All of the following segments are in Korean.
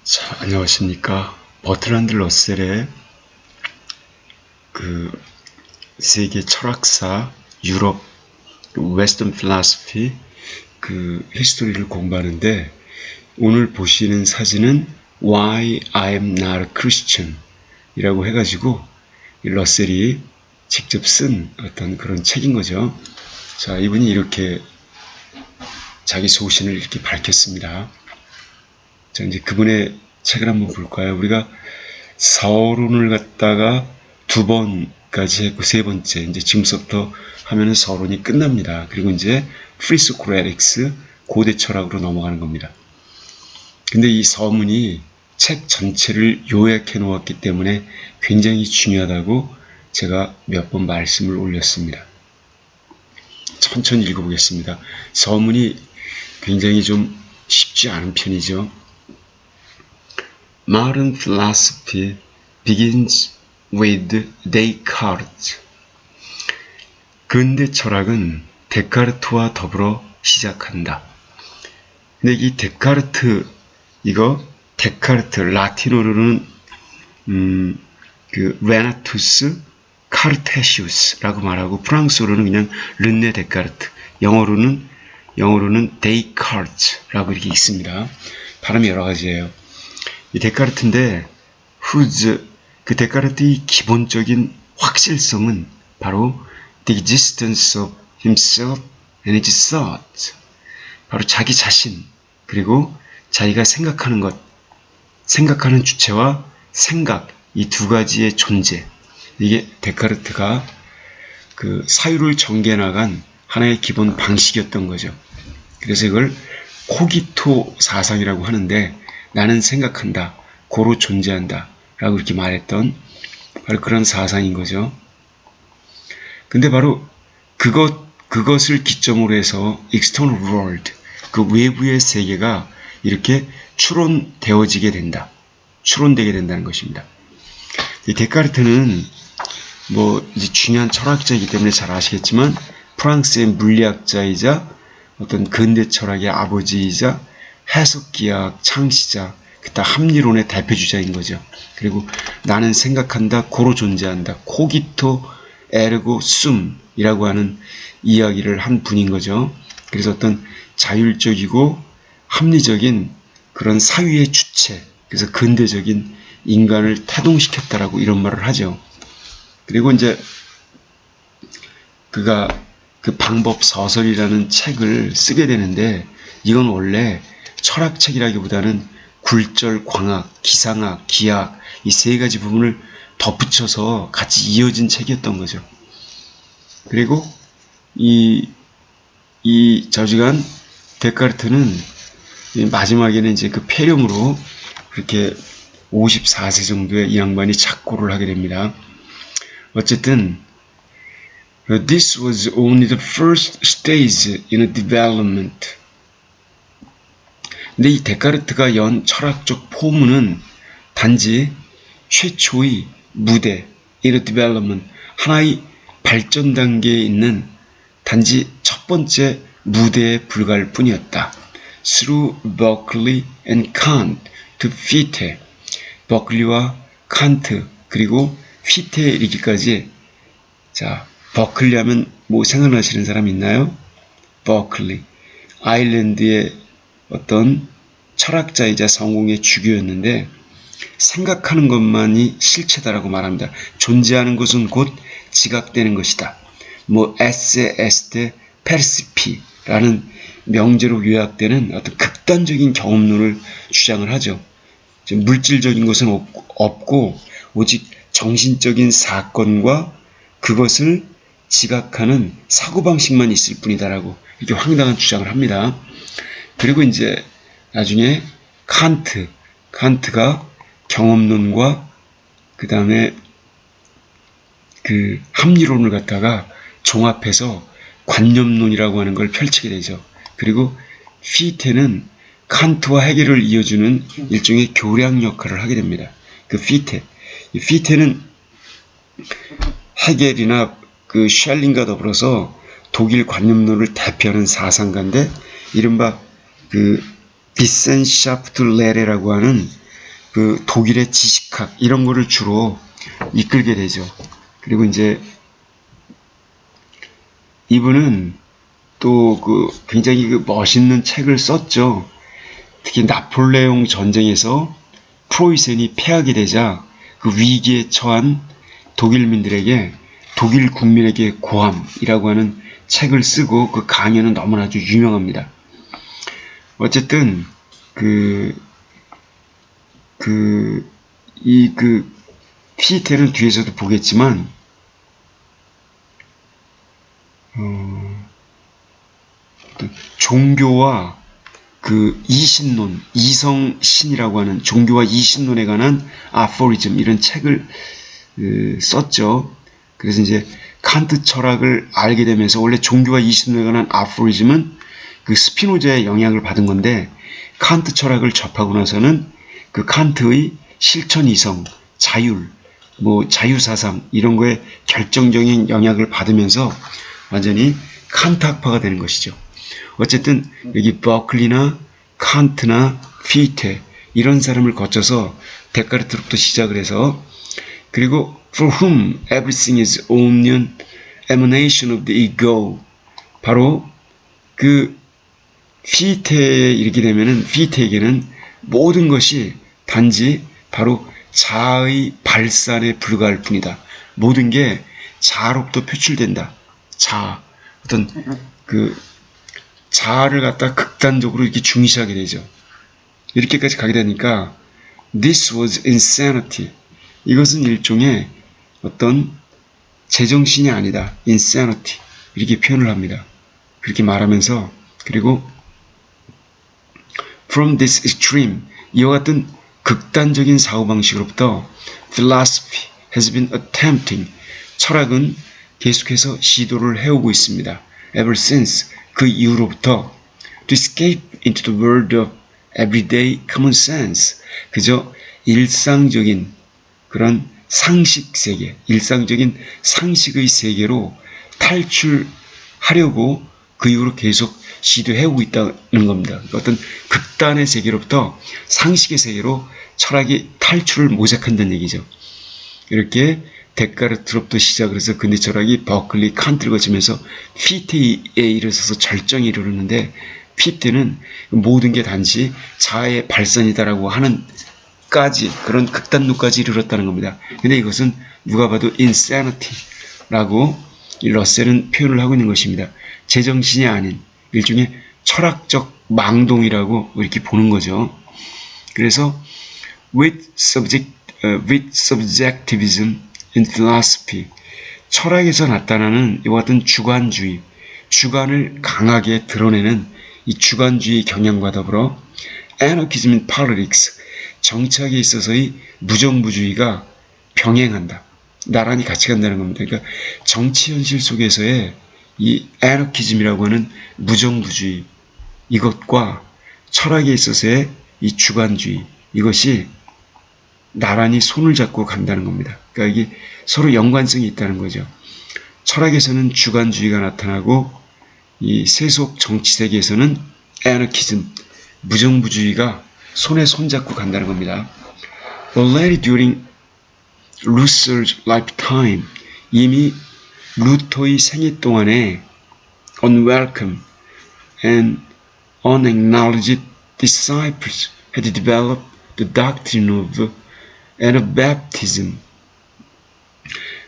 자, 안녕하십니까. 버트란드 러셀의 세계 철학사, 유럽, 웨스턴 필라소피, 히스토리를 공부하는데, 오늘 보시는 사진은 Why I'm Not a Christian 이라고 해가지고, 러셀이 직접 쓴 어떤 그런 책인 거죠. 자, 이분이 이렇게 자기 소신을 이렇게 밝혔습니다. 자, 이제 그분의 책을 한번 볼까요? 우리가 서론을 갖다가 2번까지 했고, 3번째, 이제 지금부터 하면은 서론이 끝납니다. 그리고 이제 프리소크라틱스, 고대 철학으로 넘어가는 겁니다. 근데 이 서문이 책 전체를 요약해 놓았기 때문에 굉장히 중요하다고 제가 몇 번 말씀을 올렸습니다. 천천히 읽어보겠습니다. 서문이 굉장히 좀 쉽지 않은 편이죠. Modern philosophy begins with Descartes. 근대 철학은 데카르트와 더불어 시작한다. 근데 이 데카르트, 데카르트, 라틴어로는, 레나투스 카르테시우스라고 말하고, 프랑스어로는 그냥 르네 데카르트, 영어로는 데이카르트라고 이렇게 있습니다. 발음이 여러 가지예요. 이 데카르트인데, 그 데카르트의 기본적인 확실성은 바로 the existence of himself and his thoughts. 바로 자기 자신, 그리고 자기가 생각하는 것, 생각하는 주체와 생각, 이 두 가지의 존재. 이게 데카르트가 그 사유를 전개해 나간 하나의 기본 방식이었던 거죠. 그래서 이걸 코기토 사상이라고 하는데, 나는 생각한다, 고로 존재한다 라고 이렇게 말했던 바로 그런 사상인 거죠. 근데 바로 그것을 기점으로 해서 external world, 그 외부의 세계가 이렇게 추론되게 된다는 것입니다. 이 데카르트는 이제 중요한 철학자이기 때문에 잘 아시겠지만, 프랑스의 물리학자이자 어떤 근대 철학의 아버지이자 해석기학 창시자, 그다 합리론의 대표주자인 거죠. 그리고 나는 생각한다, 고로 존재한다, 코기토 에르고 숨이라고 하는 이야기를 한 분인 거죠. 그래서 어떤 자율적이고 합리적인 그런 사유의 주체, 그래서 근대적인 인간을 태동시켰다라고 이런 말을 하죠. 그리고 이제 그가 그 방법 서설이라는 책을 쓰게 되는데, 이건 원래 철학책이라기보다는 굴절, 광학, 기상학, 기하학, 이 세 가지 부분을 덧붙여서 같이 이어진 책이었던 거죠. 그리고 이 저지간 데카르트는 마지막에는 이제 그 폐렴으로 그렇게 54세 정도에 이 양반이 작고를 하게 됩니다. 어쨌든 this was only the first stage in a development. 근데 이 데카르트가 연 철학적 포문은 단지 최초의 무대, in a development, 하나의 발전 단계에 있는 단지 첫 번째 무대에 불과할 뿐이었다. Through Berkeley and Kant to Fichte, 버클리와 칸트 그리고 피테에 이르기까지. 자, 버클리 하면 뭐 생각나시는 사람 있나요? 버클리, 아일랜드의 어떤 철학자이자 성공의 주교였는데, 생각하는 것만이 실체다라고 말합니다. 존재하는 것은 곧 지각되는 것이다. 에세 에스테 페르시피라는 명제로 요약되는 어떤 극단적인 경험론을 주장을 하죠. 물질적인 것은 없고 오직 정신적인 사건과 그것을 지각하는 사고방식만 있을 뿐이다라고 이렇게 황당한 주장을 합니다. 그리고 이제 나중에 칸트가 경험론과 그 다음에 그 합리론을 갖다가 종합해서 관념론이라고 하는 걸 펼치게 되죠. 그리고 피테는 칸트와 헤겔을 이어주는 일종의 교량 역할을 하게 됩니다. 피테는 헤겔이나 그 샬린과 더불어서 독일 관념론을 대표하는 사상가인데, 이른바 그 비센샤프트 레레라고 하는 그 독일의 지식학 이런 거를 주로 이끌게 되죠. 그리고 이제 이분은 또 그 굉장히 그 멋있는 책을 썼죠. 특히 나폴레옹 전쟁에서 프로이센이 패하게 되자 그 위기에 처한 독일민들에게 독일 국민에게 고함이라고 하는 책을 쓰고 그 강연은 너무나도 유명합니다. 어쨌든 피에테는 뒤에서도 보겠지만 종교와 그 이신론, 이성신이라고 하는 종교와 이신론에 관한 아포리즘 이런 책을 썼죠. 그래서 이제 칸트 철학을 알게 되면서 원래 종교와 이신론에 관한 아포리즘은 그 스피노자의 영향을 받은 건데 칸트 철학을 접하고 나서는 그 칸트의 실천 이성, 자율, 뭐 자유사상 이런 거에 결정적인 영향을 받으면서 완전히 칸트 학파가 되는 것이죠. 어쨌든 여기 버클리나 칸트나 피테 이런 사람을 거쳐서 데카르트로부터 시작을 해서 그리고 for whom everything is only an emanation of the ego 바로 그 피테에 이르게 되면은 피테에게는 모든 것이 단지 바로 자아의 발산에 불과할 뿐이다. 모든 게 자아로부터 표출된다. 자아 어떤 그 자아를 갖다 극단적으로 이렇게 중시하게 되죠. 이렇게까지 가게 되니까 this was insanity. 이것은 일종의 어떤 제정신이 아니다. insanity. 이렇게 표현을 합니다. 그렇게 말하면서 그리고 from this extreme 이와 같은 극단적인 사고방식으로부터 philosophy has been attempting 철학은 계속해서 시도를 해오고 있습니다. ever since 그 이후로부터 to escape into the world of everyday common sense 그저 일상적인 그런 상식 세계, 일상적인 상식의 세계로 탈출하려고 그 이후로 계속 시도해오고 있다는 겁니다. 어떤 극단의 세계로부터 상식의 세계로 철학이 탈출을 모색한다는 얘기죠. 이렇게 데카르트로부터 시작을 해서 근대 철학이 버클리, 칸트를 거치면서 피테에 이르러서 절정에 이르르는데 피테는 모든 게 단지 자아의 발산이다라고 하는 까지 그런 극단로까지 이르렀다는 겁니다. 근데 이것은 누가 봐도 insanity라고 러셀은 표현을 하고 있는 것입니다. 제정신이 아닌 일종의 철학적 망동이라고 이렇게 보는 거죠. 그래서 with subjectivism in philosophy 철학에서 나타나는 이와 같은 주관주의, 주관을 강하게 드러내는 이 주관주의 경향과 더불어 anarchism in politics 정치학에 있어서의 무정부주의가 병행한다. 나란히 같이 간다는 겁니다. 그러니까 정치 현실 속에서의 이 anarchism이라고 하는 무정부주의 이것과 철학에 있어서의 이 주관주의 이것이 나란히 손을 잡고 간다는 겁니다. 그러니까 이게 서로 연관성이 있다는 거죠. 철학에서는 주관주의가 나타나고 이 세속 정치 세계에서는 anarchism, 무정부주의가 손에 손잡고 간다는 겁니다. Already during Luther's lifetime, 이미 루터의 생애 동안에 unwelcome and unacknowledged disciples had developed the doctrine of Anabaptism.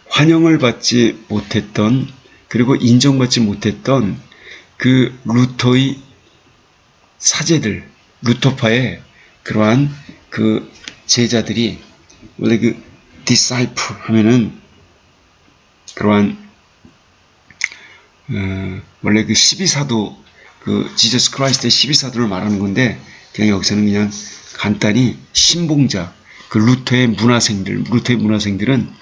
환영을 받지 못했던 그리고 인정받지 못했던 그 루터의 사제들, 루터파의 그러한 그 제자들이 원래 그 disciple 하면은 그러한 원래 그 12사도 그 지저스 크라이스트의 12사도를 말하는 건데 그냥 여기서는 그냥 간단히 신봉자 그 루터의 문화생들은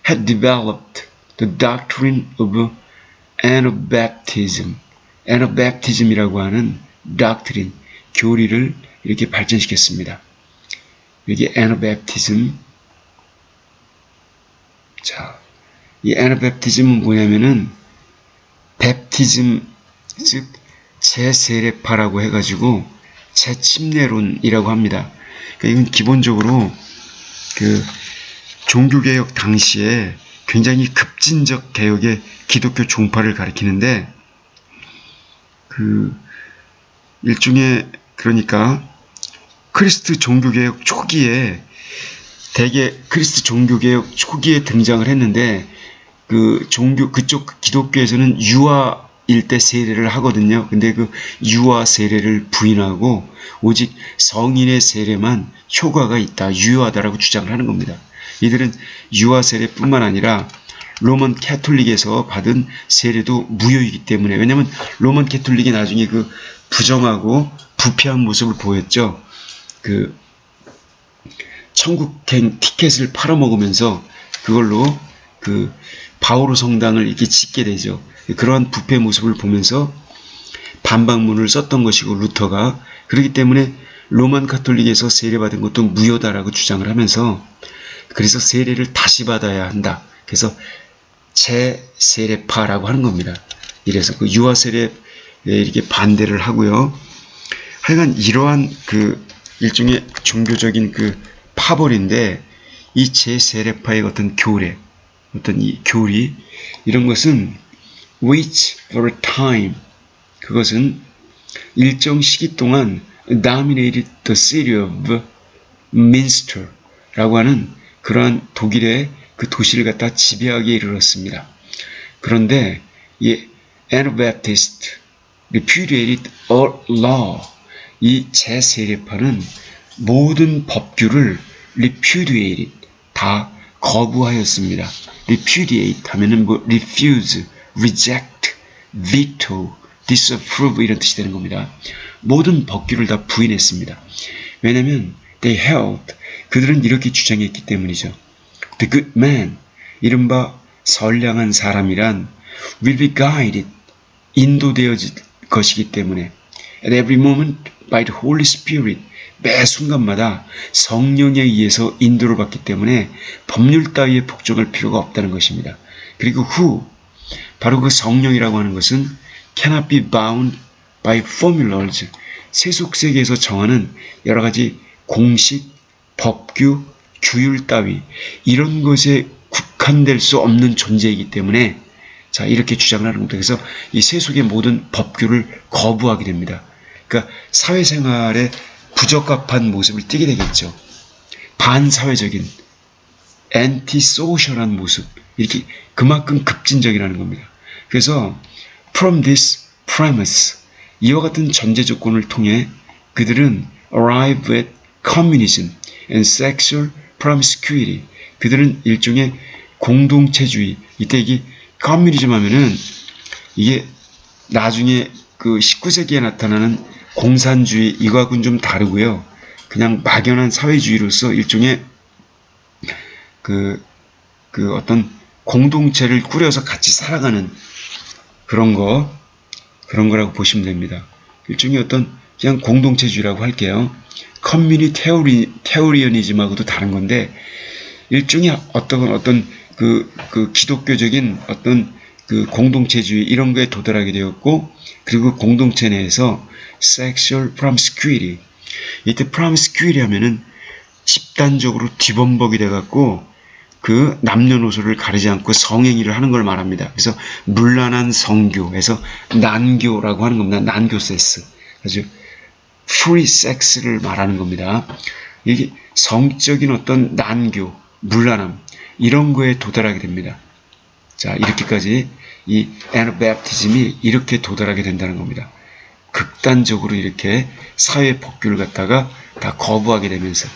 had developed the doctrine of Anabaptism. Anabaptism이라고 하는 doctrine, 교리를 이렇게 발전시켰습니다. 여기 Anabaptism. 자, 이 Anabaptism은 뭐냐면은 베프티즘, 즉 재세례파라고 해가지고 재침례론이라고 합니다. 그러니까 이건 기본적으로 그 종교개혁 당시에 굉장히 급진적 개혁의 기독교 종파를 가리키는데, 그 일종의 그러니까 크리스트 종교개혁 초기에 대개 크리스트 종교개혁 초기에 등장을 했는데, 그 종교 그쪽 기독교에서는 유아 일대 세례를 하거든요. 근데 그 유아 세례를 부인하고 오직 성인의 세례만 효과가 있다, 유효하다라고 주장을 하는 겁니다. 이들은 유아 세례뿐만 아니라 로만 캐톨릭에서 받은 세례도 무효이기 때문에, 왜냐하면 로만 캐톨릭이 나중에 그 부정하고 부패한 모습을 보였죠. 그 천국행 티켓을 팔아먹으면서 그걸로 그 바오로 성당을 이렇게 짓게 되죠. 그러한 부패 모습을 보면서 반박문을 썼던 것이고, 루터가 그렇기 때문에 로만 카톨릭에서 세례받은 것도 무효다라고 주장을 하면서, 그래서 세례를 다시 받아야 한다. 그래서 재세례파라고 하는 겁니다. 이래서 그 유아 세례에 이렇게 반대를 하고요. 하여간 이러한 그 일종의 종교적인 그 파벌인데, 이 재세례파의 어떤 교례, 어떤 이 교리, 이런 것은 wait for a time, 그것은 일정 시기 동안 dominated the city of Minster라고 하는 그러한 독일의 그 도시를 갖다 지배하게 이르렀습니다. 그런데 이 Anabaptist repudiated all law, 이 재세례파는 모든 법규를 repudiated, 다 거부하였습니다. repudiate 하면은 뭐 refuse, reject, veto, disapprove 이런 뜻이 되는 겁니다. 모든 법규를 다 부인했습니다. 왜냐하면 they held, 그들은 이렇게 주장했기 때문이죠. The good man, 이른바 선량한 사람이란 will be guided, 인도되어질 것이기 때문에 at every moment by the Holy Spirit, 매 순간마다 성령에 의해서 인도를 받기 때문에 법률 따위에 복종할 필요가 없다는 것입니다. 그리고 who, 바로 그 성령이라고 하는 것은 cannot be bound by formulas, 세속세계에서 정하는 여러 가지 공식, 법규, 규율 따위, 이런 것에 국한될 수 없는 존재이기 때문에, 자, 이렇게 주장을 하는 겁니다. 그래서 이 세속의 모든 법규를 거부하게 됩니다. 그러니까 사회생활에 부적합한 모습을 띠게 되겠죠. 반사회적인, anti-social한 모습, 이렇게 그만큼 급진적이라는 겁니다. 그래서 from this premise, 이와 같은 전제 조건을 통해 그들은 arrive at communism and sexual promiscuity, 그들은 일종의 공동체주의, 이때 이게 커뮤니즘 하면은 이게 나중에 그 19세기에 나타나는 공산주의, 이거하고는 좀 다르고요. 그냥 막연한 사회주의로서 일종의 그 어떤 공동체를 꾸려서 같이 살아가는 그런 거라고 보시면 됩니다. 일종의 어떤 그냥 공동체주의라고 할게요. 커뮤니티 테오리언이즘하고도 다른 건데, 일종의 어떤 그 기독교적인 어떤 그 공동체주의, 이런 거에 도달하게 되었고, 그리고 공동체 내에서 sexual promiscuity, 이때 promiscuity 하면은 집단적으로 뒤범벅이 돼갖고 그 남녀노소를 가리지 않고 성행위를 하는 걸 말합니다. 그래서 문란한 성교에서 난교라고 하는 겁니다. 난교세스, 아주 free sex를 말하는 겁니다. 이게 성적인 어떤 난교, 문란함, 이런 거에 도달하게 됩니다. 자, 이렇게까지 이 애너바프티즘이 이렇게 도달하게 된다는 겁니다. 극단적으로 이렇게 사회 법규를 갖다가 다 거부하게 되면서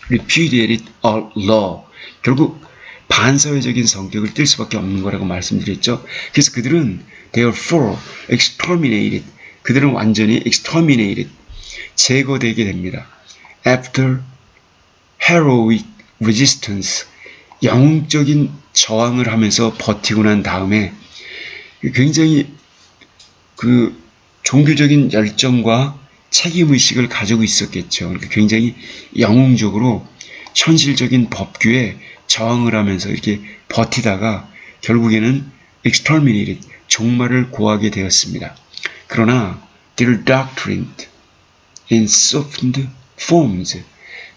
repudiated all law, 결국 반사회적인 성격을 띨 수밖에 없는 거라고 말씀드렸죠. 그래서 그들은 therefore exterminated, 그들은 완전히 exterminated, 제거되게 됩니다. after heroic resistance, 영웅적인 저항을 하면서 버티고 난 다음에 굉장히 그 종교적인 열정과 책임의식을 가지고 있었겠죠. 그러니까 굉장히 영웅적으로 현실적인 법규에 저항을 하면서 이렇게 버티다가 결국에는 exterminated, 종말을 고하게 되었습니다. 그러나 their doctrine and softened forms,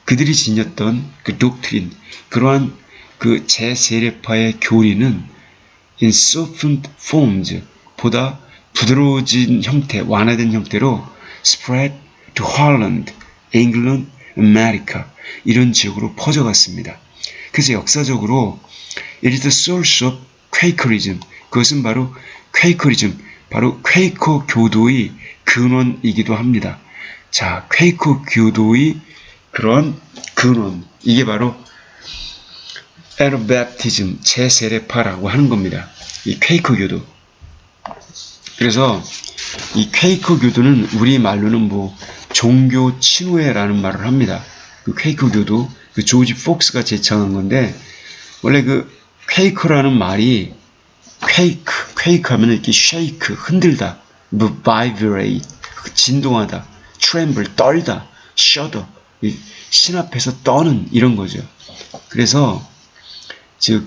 그들이 지녔던 그 doctrine, 그러한 그 제세례파의 교리는 in softened forms, 보다 부드러워진 형태, 완화된 형태로 spread to Holland, England, America, 이런 지역으로 퍼져갔습니다. 그래서 역사적으로 it is the source of Quakerism, 그것은 바로 퀘이커리즘, 바로 퀘이커 교도의 근원이기도 합니다. 자, 퀘이커 교도의 그런 근원, 이게 바로 애너베프티즘, 제세례파라고 하는 겁니다. 이 퀘이커 교도. 그래서 이 퀘이커 교도는 우리 말로는 뭐 종교 친우회라는 말을 합니다. 그 퀘이커 교도, 그 조지 폭스가 제창한 건데, 원래 그 퀘이커라는 말이 퀘이크 하면 이렇게 shake, 흔들다, 뭐 vibrate, 진동하다, tremble, 떨다, shudder, 신 앞에서 떠는 이런 거죠. 그래서 즉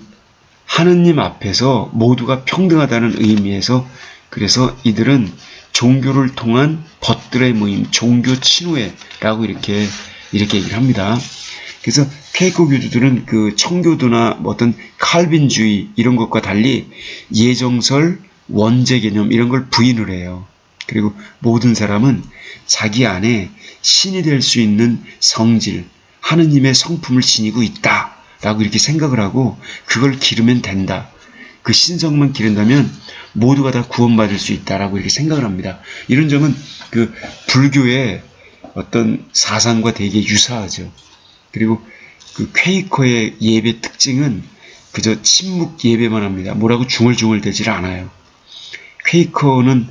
하느님 앞에서 모두가 평등하다는 의미에서, 그래서 이들은 종교를 통한 벗들의 모임, 종교 친우회라고 이렇게 얘기를 합니다. 그래서 퀘이커 교도들은 그 청교도나 어떤 칼빈주의 이런 것과 달리 예정설, 원죄 개념 이런 걸 부인을 해요. 그리고 모든 사람은 자기 안에 신이 될 수 있는 성질, 하느님의 성품을 지니고 있다라고 이렇게 생각을 하고 그걸 기르면 된다. 그 신성만 기른다면 모두가 다 구원받을 수 있다라고 이렇게 생각을 합니다. 이런 점은 그 불교의 어떤 사상과 되게 유사하죠. 그리고 그 퀘이커의 예배 특징은 그저 침묵 예배만 합니다. 뭐라고 중얼중얼 대지를 않아요. 퀘이커는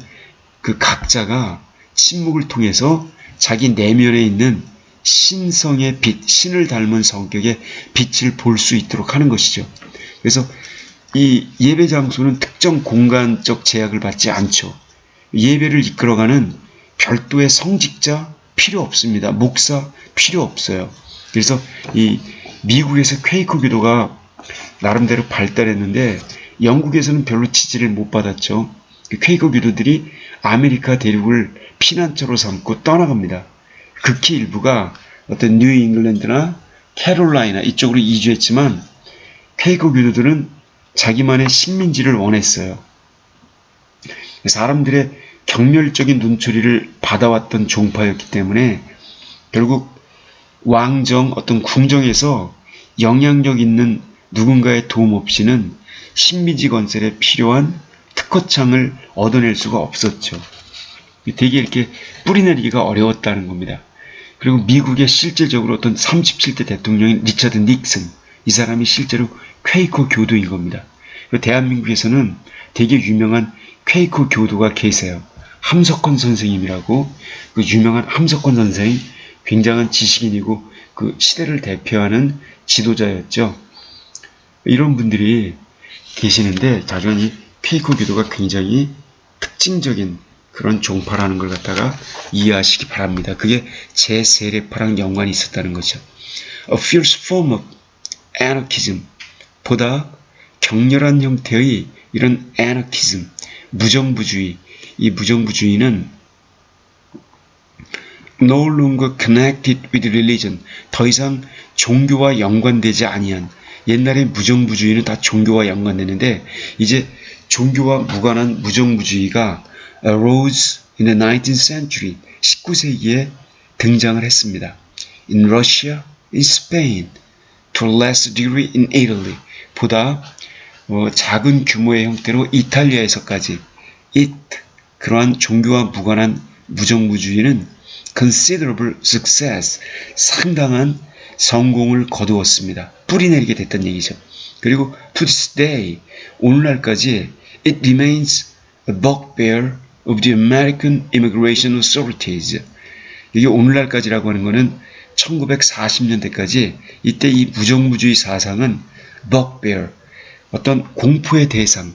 그 각자가 침묵을 통해서 자기 내면에 있는 신성의 빛, 신을 닮은 성격의 빛을 볼 수 있도록 하는 것이죠. 그래서 이 예배 장소는 특정 공간적 제약을 받지 않죠. 예배를 이끌어가는 별도의 성직자 필요 없습니다. 목사 필요 없어요. 그래서 이 미국에서 퀘이커 교도가 나름대로 발달했는데 영국에서는 별로 지지를 못 받았죠. 퀘이커 교도들이 아메리카 대륙을 피난처로 삼고 떠나갑니다. 극히 일부가 어떤 뉴 잉글랜드나 캐롤라이나 이쪽으로 이주했지만 퀘이커 교도들은 자기만의 식민지를 원했어요. 사람들의 경멸적인 눈초리를 받아왔던 종파였기 때문에 결국 왕정, 어떤 궁정에서 영향력 있는 누군가의 도움 없이는 식민지 건설에 필요한 특허창을 얻어낼 수가 없었죠. 되게 이렇게 뿌리내리기가 어려웠다는 겁니다. 그리고 미국의 실질적으로 어떤 37대 대통령인 리처드 닉슨, 이 사람이 실제로 퀘이커 교도인 겁니다. 대한민국에서는 되게 유명한 퀘이커 교도가 계세요. 함석헌 선생님이라고, 그 유명한 함석헌 선생, 굉장한 지식인이고 그 시대를 대표하는 지도자였죠. 이런 분들이 계시는데 자전히 퀘이커 교도가 굉장히 특징적인 그런 종파라는 걸 갖다가 이해하시기 바랍니다. 그게 제세례파랑 연관이 있었다는 거죠. A fierce form of anarchism, 보다 격렬한 형태의 이런 anarchism, 무정부주의. 이 무정부주의는 no longer connected with religion, 더 이상 종교와 연관되지 아니한, 옛날에 무정부주의는 다 종교와 연관되는데 이제 종교와 무관한 무정부주의가 arose in the 19th century, 19세기에 등장을 했습니다. In Russia, in Spain, to a less degree in Italy, 보다 작은 규모의 형태로 이탈리아에서까지 it, 그러한 종교와 무관한 무정부주의는 considerable success, 상당한 성공을 거두었습니다. 뿌리내리게 됐던 얘기죠. 그리고 to this day, 오늘날까지 it remains a bugbear of the American immigration authorities. 이게 오늘날까지라고 하는 거는 1940년대까지 이때 이 무정부주의 사상은 bugbear, 어떤 공포의 대상,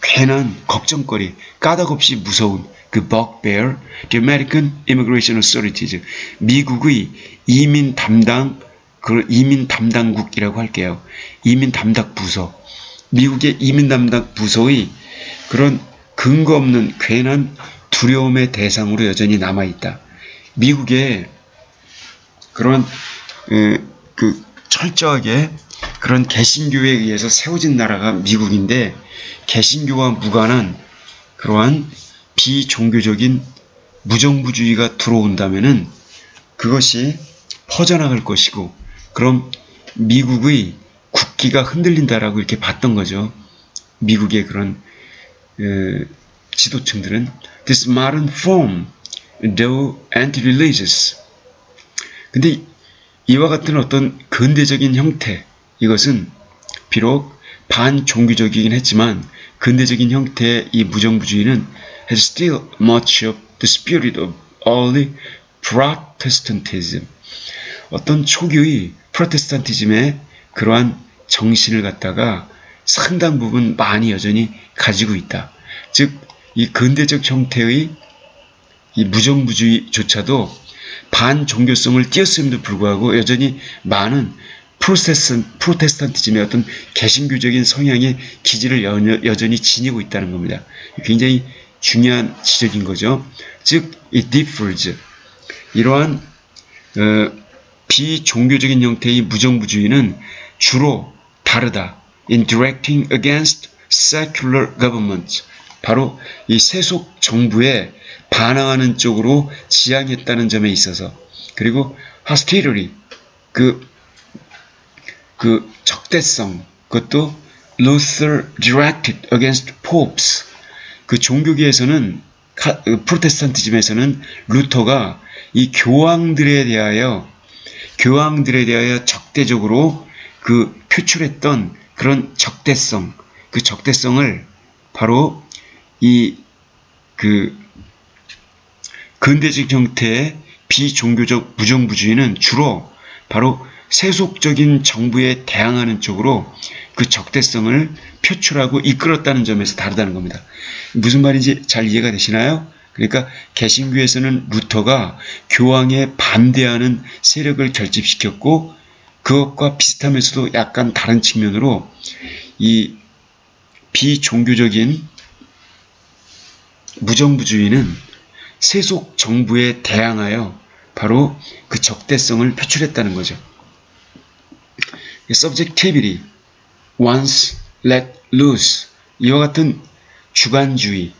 괜한 걱정거리, 까닭없이 무서운 그 bugbear, the American Immigration Authorities, 미국의 이민 담당국이라고 할게요. 이민 담당 부서, 미국의 이민 담당 부서의 그런 근거 없는 괜한 두려움의 대상으로 여전히 남아있다. 미국의 그런 그 철저하게 그런 개신교에 의해서 세워진 나라가 미국인데 개신교와 무관한 그러한 비종교적인 무정부주의가 들어온다면은 그것이 퍼져나갈 것이고 그럼 미국의 국기가 흔들린다라고 이렇게 봤던 거죠. 미국의 그런 지도층들은 This modern form, though anti-religious. 근데 이와 같은 어떤 근대적인 형태, 이것은 비록 반종교적이긴 했지만 근대적인 형태의 이 무정부주의는 has still much of the spirit of early Protestantism. 어떤 초기의 프로테스탄티즘의 그러한 정신을 갖다가 상당 부분 많이 여전히 가지고 있다. 즉, 이 근대적 형태의 이 무정부주의조차도 반종교성을 띄었음에도 불구하고 여전히 많은 프로테스탄티즘의 어떤 개신교적인 성향의 기질을 여전히 지니고 있다는 겁니다. 굉장히 중요한 지적인 거죠. 즉, it differs. 이러한 비종교적인 형태의 무정부주의는 주로 다르다. in directing against secular government. 바로 이 세속 정부에 반항하는 쪽으로 지향했다는 점에 있어서 그리고 hostility 그 적대성 그것도 Luther directed against popes 그 종교계에서는 프로테스탄티즘에서는 루터가 이 교황들에 대하여 적대적으로 그 표출했던 그런 적대성 그 적대성을 바로 이 근대적 형태의 비종교적 무정부주의는 주로 바로 세속적인 정부에 대항하는 쪽으로 그 적대성을 표출하고 이끌었다는 점에서 다르다는 겁니다. 무슨 말인지 잘 이해가 되시나요? 그러니까 개신교에서는 루터가 교황에 반대하는 세력을 결집시켰고 그것과 비슷하면서도 약간 다른 측면으로 이 비종교적인 무정부주의는 세속 정부에 대항하여 바로 그 적대성을 표출했다는 거죠. subjectivity, once let loose 이와 같은 주관주의,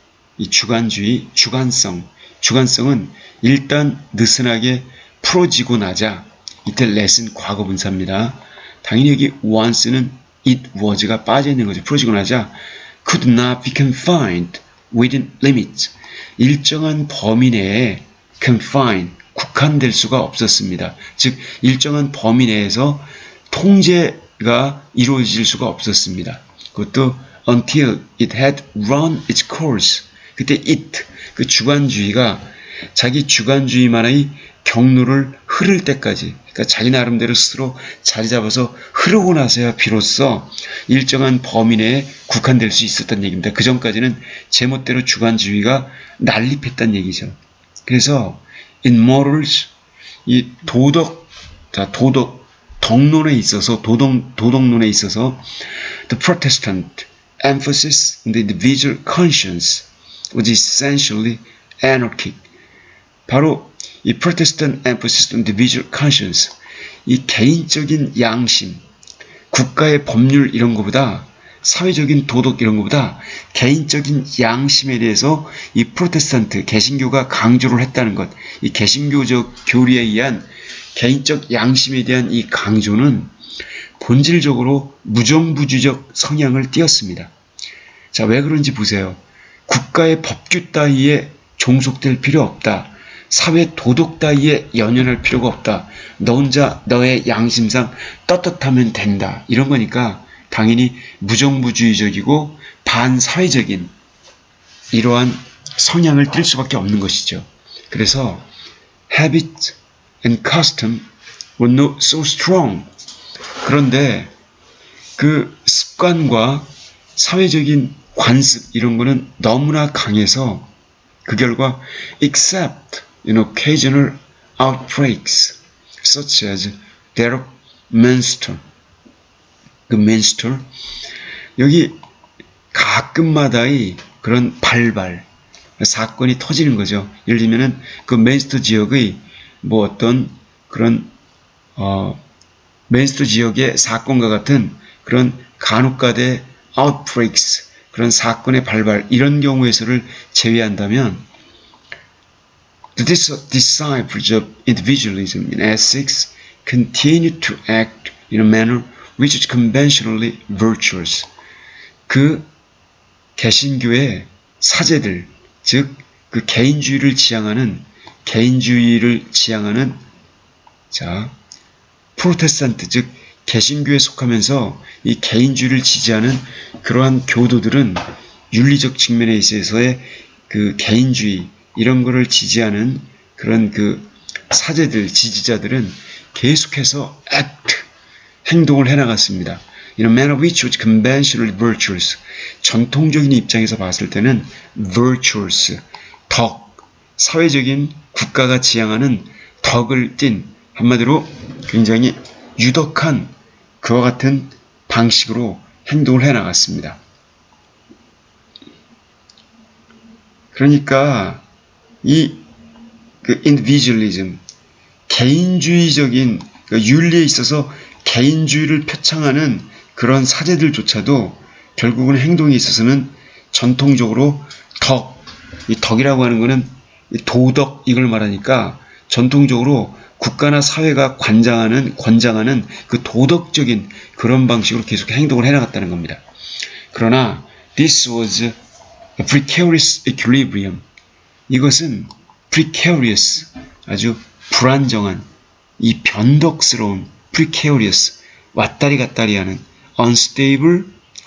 주관성은 일단 느슨하게 풀어지고 나자 이때 let은 과거분사입니다. 당연히 여기 once는 it was가 빠져있는 거죠. 풀어지고 나자 could not be confined within limits 일정한 범위 내에 confine 국한될 수가 없었습니다. 즉 일정한 범위 내에서 통제가 이루어질 수가 없었습니다. 그것도 until it had run its course 그때 it 그 주관주의가 자기 주관주의만의 경로를 흐를 때까지 그러니까 자기 나름대로 스스로 자리 잡아서 흐르고 나서야 비로소 일정한 범위 내에 국한될 수 있었던 얘기입니다. 그 전까지는 제멋대로 주관주의가 난립했다는 얘기죠. 그래서 in morals 이 덕론에 있어서 도덕론에 있어서 the Protestant emphasis on the individual conscience was essentially anarchic. 바로 이 Protestant emphasis on individual conscience 이 개인적인 양심, 국가의 법률 이런 것보다 사회적인 도덕 이런 것보다 개인적인 양심에 대해서 이 프로테스탄트 개신교가 강조를 했다는 것, 이 개신교적 교리에 의한 개인적 양심에 대한 이 강조는 본질적으로 무정부주의적 성향을 띄었습니다. 자, 왜 그런지 보세요. 국가의 법규 따위에 종속될 필요 없다. 사회 도덕 따위에 연연할 필요가 없다. 너 혼자 너의 양심상 떳떳하면 된다. 이런 거니까 당연히 무정부주의적이고 반사회적인 이러한 성향을 띨 수밖에 없는 것이죠. 그래서 habit and custom were not so strong. 그런데 그 습관과 사회적인 관습 이런 거는 너무나 강해서 그 결과 except in occasional outbreaks such as that of Munster. 그 Munster 여기 가끔마다의 그런 발발 사건이 터지는 거죠. 예를 들면은 그 맨스터 지역의 뭐 어떤 그런 맨스터 지역의 사건과 같은 그런 간혹가대 outbreaks, 그런 사건의 발발, 이런 경우에서를 제외한다면 the disciples of individualism in Essex continue to act in a manner which is conventionally virtuous. 그 개신교의 사제들, 즉 그 개인주의를 지향하는 프로테스탄트, 즉 개신교에 속하면서 이 개인주의를 지지하는 그러한 교도들은 윤리적 측면에 있어서의 그 개인주의 이런 거를 지지하는 그런 그 사제들, 지지자들은 계속해서 행동을 해나갔습니다. In a manner which was conventionally virtuous. 전통적인 입장에서 봤을 때는 virtuous, 덕, 사회적인 국가가 지향하는 덕을 띤, 한마디로 굉장히 유덕한 그와 같은 방식으로 행동을 해나갔습니다. 그러니까 그 individualism, 개인주의적인 윤리에 있어서 개인주의를 표창하는 그런 사제들조차도 결국은 행동에 있어서는 전통적으로 이 덕이라고 하는 거는 도덕 이걸 말하니까 전통적으로 국가나 사회가 권장하는 그 도덕적인 그런 방식으로 계속 행동을 해나갔다는 겁니다. 그러나 this was a precarious equilibrium. 이것은 precarious, 아주 불안정한, 이 변덕스러운 precarious, 왔다리 갔다리 하는 unstable,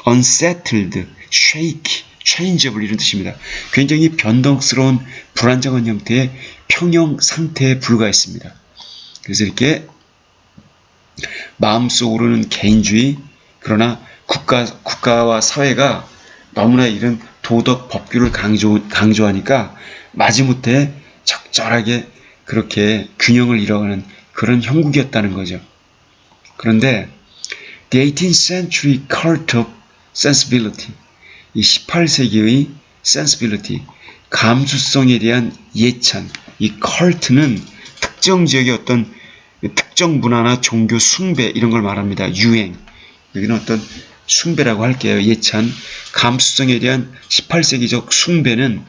unsettled, shaky, changeable 이런 뜻입니다. 굉장히 변덕스러운 불안정한 형태의 평형 상태에 불과했습니다. 그래서 이렇게 마음속으로는 개인주의, 그러나 국가와 사회가 너무나 이런 도덕 법규를 강조하니까 마지못해 적절하게 그렇게 균형을 이뤄가는 그런 형국이었다는 거죠. 그런데 the 18th century cult of sensibility, 이 18세기의 sensibility, 감수성에 대한 예찬, 이 cult는 특정 지역의 어떤 특정 문화나 종교 숭배 이런 걸 말합니다. 유행, 여기는 어떤 숭배라고 할게요. 예찬, 감수성에 대한 18세기적 숭배는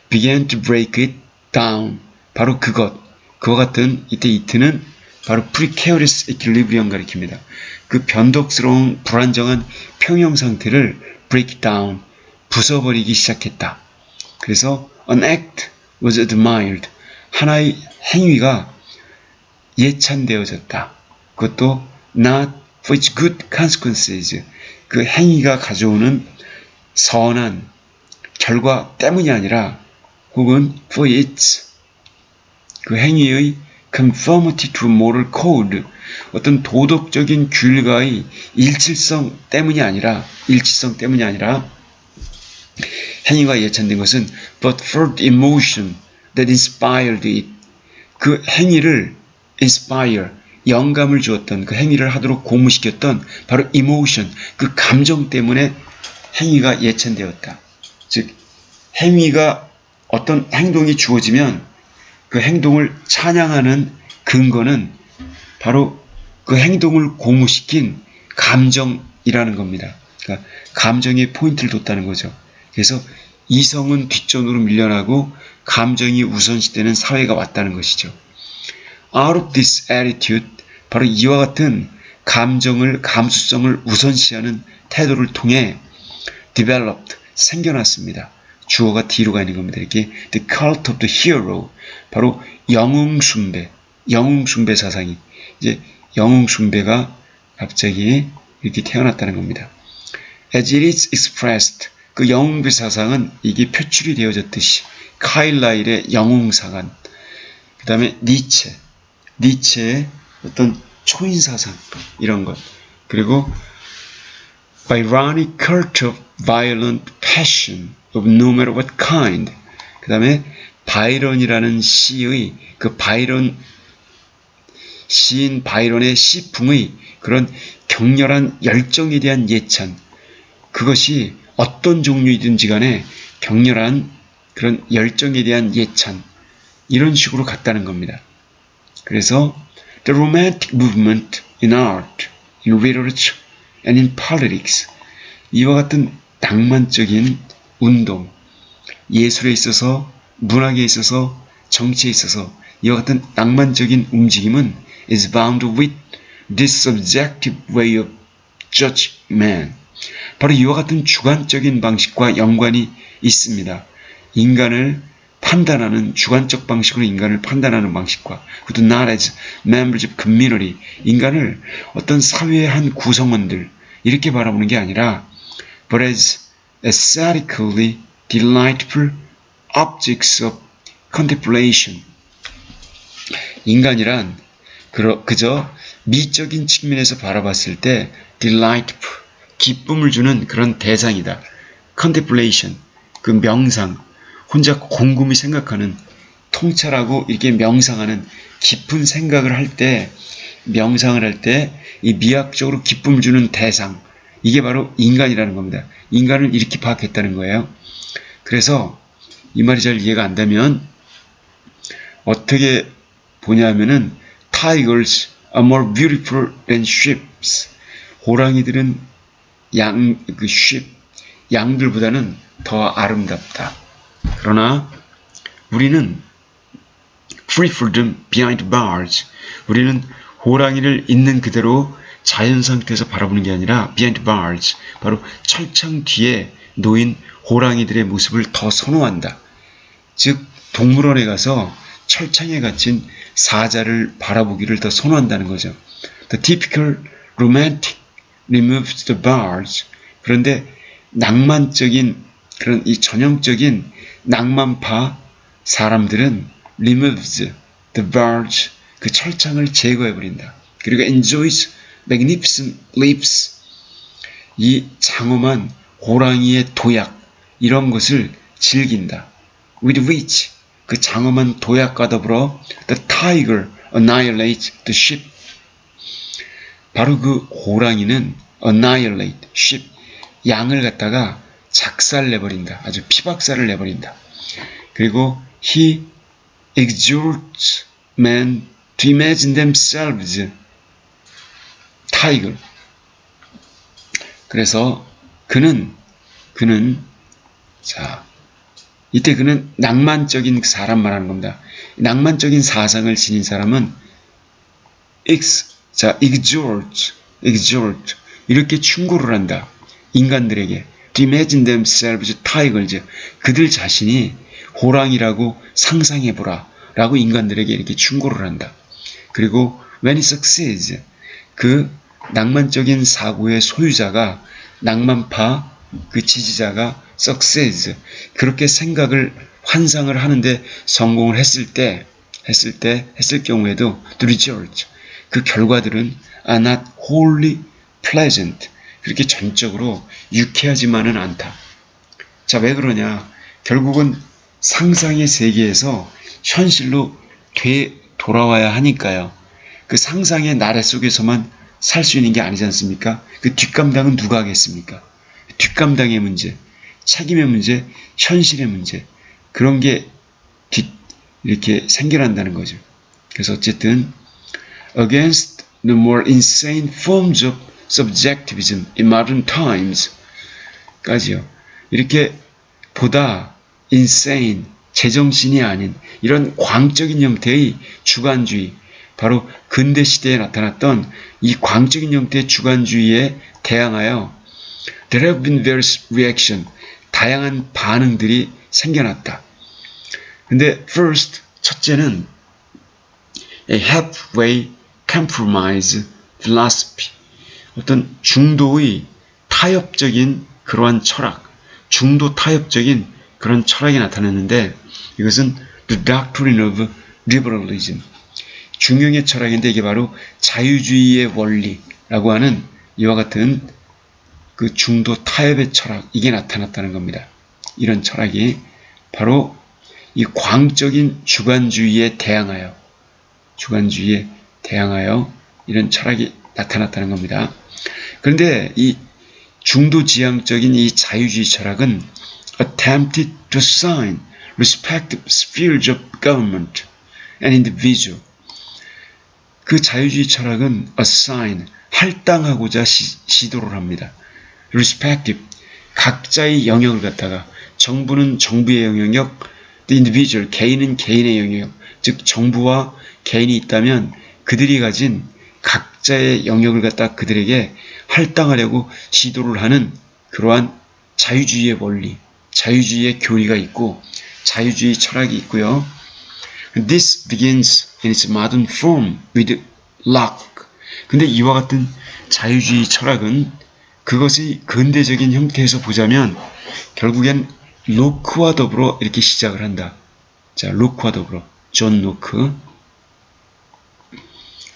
began to break it down. 바로 그와 같은 이트는 바로 precarious equilibrium 가리킵니다. 그 변덕스러운 불안정한 평형 상태를 break down, 부숴버리기 시작했다. 그래서 an act was admired. 하나의 행위가 예찬되어졌다. 그것도 not for its good consequences. 그 행위가 가져오는 선한 결과 때문이 아니라 혹은 for its 그 행위의 conformity to moral code, 어떤 도덕적인 규율과의 일치성 때문이 아니라 행위가 예찬된 것은 but for the emotion that inspired it. 그 행위를 inspire, 영감을 주었던, 그 행위를 하도록 고무시켰던 바로 emotion, 그 감정 때문에 행위가 예찬되었다. 즉 행위가 어떤 행동이 주어지면 그 행동을 찬양하는 근거는 바로 그 행동을 고무시킨 감정이라는 겁니다. 그러니까 감정에 포인트를 뒀다는 거죠. 그래서 이성은 뒷전으로 밀려나고 감정이 우선시되는 사회가 왔다는 것이죠. Out of this attitude, 바로 이와 같은 감수성을 우선시하는 태도를 통해 developed, 생겨났습니다. 주어가 뒤로 가 있는 겁니다. 이렇게 the cult of the hero, 바로 영웅숭배 사상이, 이제 영웅숭배가 갑자기 이렇게 태어났다는 겁니다. As it is expressed, 그 영웅배 사상은 이게 표출이 되어졌듯이 카일라일의 영웅사관, 그 다음에 니체의 어떤 초인사상 이런 것, 그리고 Byronic cult of violent passion of no matter what kind. 그 다음에 바이런이라는 시의 시인 바이런의 시풍의 그런 격렬한 열정에 대한 예찬, 그것이 어떤 종류이든지 간에 격렬한 그런 열정에 대한 예찬, 이런 식으로 갔다는 겁니다. 그래서 The romantic movement in art, in literature, and in politics. 이와 같은 낭만적인 운동, 예술에 있어서, 문학에 있어서, 정치에 있어서 이와 같은 낭만적인 움직임은 is bound with this subjective way of judging man. 바로 이와 같은 주관적인 방식과 연관이 있습니다. 인간을 판단하는 주관적 방식으로 인간을 판단하는 방식과 그것도 not as members of community, 인간을 어떤 사회의 한 구성원들 이렇게 바라보는 게 아니라 but as aesthetically delightful objects of contemplation. 인간이란 그저 미적인 측면에서 바라봤을 때 delightful, 기쁨을 주는 그런 대상이다. contemplation, 그 명상, 혼자 곰곰이 생각하는, 통찰하고 이렇게 명상하는 깊은 생각을 할 때, 명상을 할 때 이 미학적으로 기쁨을 주는 대상, 이게 바로 인간이라는 겁니다. 인간을 이렇게 파악했다는 거예요. 그래서 이 말이 잘 이해가 안 되면 어떻게 보냐면은 Tigers are more beautiful than sheep. 호랑이들은 양들보다는 더 아름답다. 그러나 우리는 prefer them behind bars. 우리는 호랑이를 있는 그대로 자연 상태에서 바라보는 게 아니라 behind bars, 바로 철창 뒤에 놓인 호랑이들의 모습을 더 선호한다. 즉 동물원에 가서 철창에 갇힌 사자를 바라보기를 더 선호한다는 거죠. The typical romantic removes the bars. 그런데 낭만적인 그런 이 전형적인 낭만파 사람들은 removes the bars, 그 철창을 제거해버린다. 그리고 enjoys magnificent leaps, 이 장엄한 호랑이의 도약, 이런 것을 즐긴다. With which, 그 장엄한 도약과 더불어 the tiger annihilates the sheep. 바로 그 호랑이는 annihilate, sheep, 양을 갖다가 작살내버린다. 아주 피박살을 내버린다. 그리고 he exhorts men to imagine themselves tiger. 그래서 그는 자 이때 그는 낭만적인 사람 말하는 겁니다. 낭만적인 사상을 지닌 사람은 exhort 이렇게 충고를 한다. 인간들에게 to imagine themselves tigers, 그들 자신이 호랑이라고 상상해보라 라고 인간들에게 이렇게 충고를 한다. 그리고 when he succeeds, 그 낭만적인 사고의 소유자가, 낭만파 그 지지자가 succeeds, 그렇게 생각을 환상을 하는데 성공을 했을 경우에도 the result, 그 결과들은 are not wholly pleasant, 그렇게 전적으로 유쾌하지만은 않다. 자, 왜 그러냐? 결국은 상상의 세계에서 현실로 돌아와야 하니까요. 그 상상의 나래 속에서만 살 수 있는 게 아니지 않습니까? 그 뒷감당은 누가 하겠습니까? 뒷감당의 문제, 책임의 문제, 현실의 문제, 그런 게 이렇게 생겨난다는 거죠. 그래서 어쨌든 against the more insane forms of subjectivism in modern times 까지요. 이렇게 보다 insane, 제정신이 아닌 이런 광적인 형태의 주관주의, 바로 근대 시대에 나타났던 이 광적인 형태의 주관주의에 대항하여 there have been various reactions, 다양한 반응들이 생겨났다. 근데 first, 첫째는 a halfway compromise philosophy, 어떤 중도의 타협적인 그러한 철학, 중도 타협적인 그런 철학이 나타났는데 이것은 the doctrine of liberalism, 중용의 철학인데 이게 바로 자유주의의 원리라고 하는 이와 같은 그 중도 타협의 철학, 이게 나타났다는 겁니다. 이런 철학이 바로 이 광적인 주관주의에 대항하여 이런 철학이 나타났다는 겁니다. 그런데 이 중도지향적인 이 자유주의 철학은 attempted to assign respective spheres of government and individual, 그 자유주의 철학은 assign, 할당하고자 시도를 합니다. respective, 각자의 영역을 갖다가 정부는 정부의 영역, the individual, 개인은 개인의 영역, 즉 정부와 개인이 있다면 그들이 가진 각자의 영역을 갖다 그들에게 할당하려고 시도를 하는 그러한 자유주의의 원리, 자유주의의 교리가 있고 자유주의 철학이 있고요. This begins in its modern form with Locke. 근데 이와 같은 자유주의 철학은 그것의 근대적인 형태에서 보자면 결국엔 로크와 더불어 이렇게 시작을 한다. 자, 로크와 더불어 존 로크.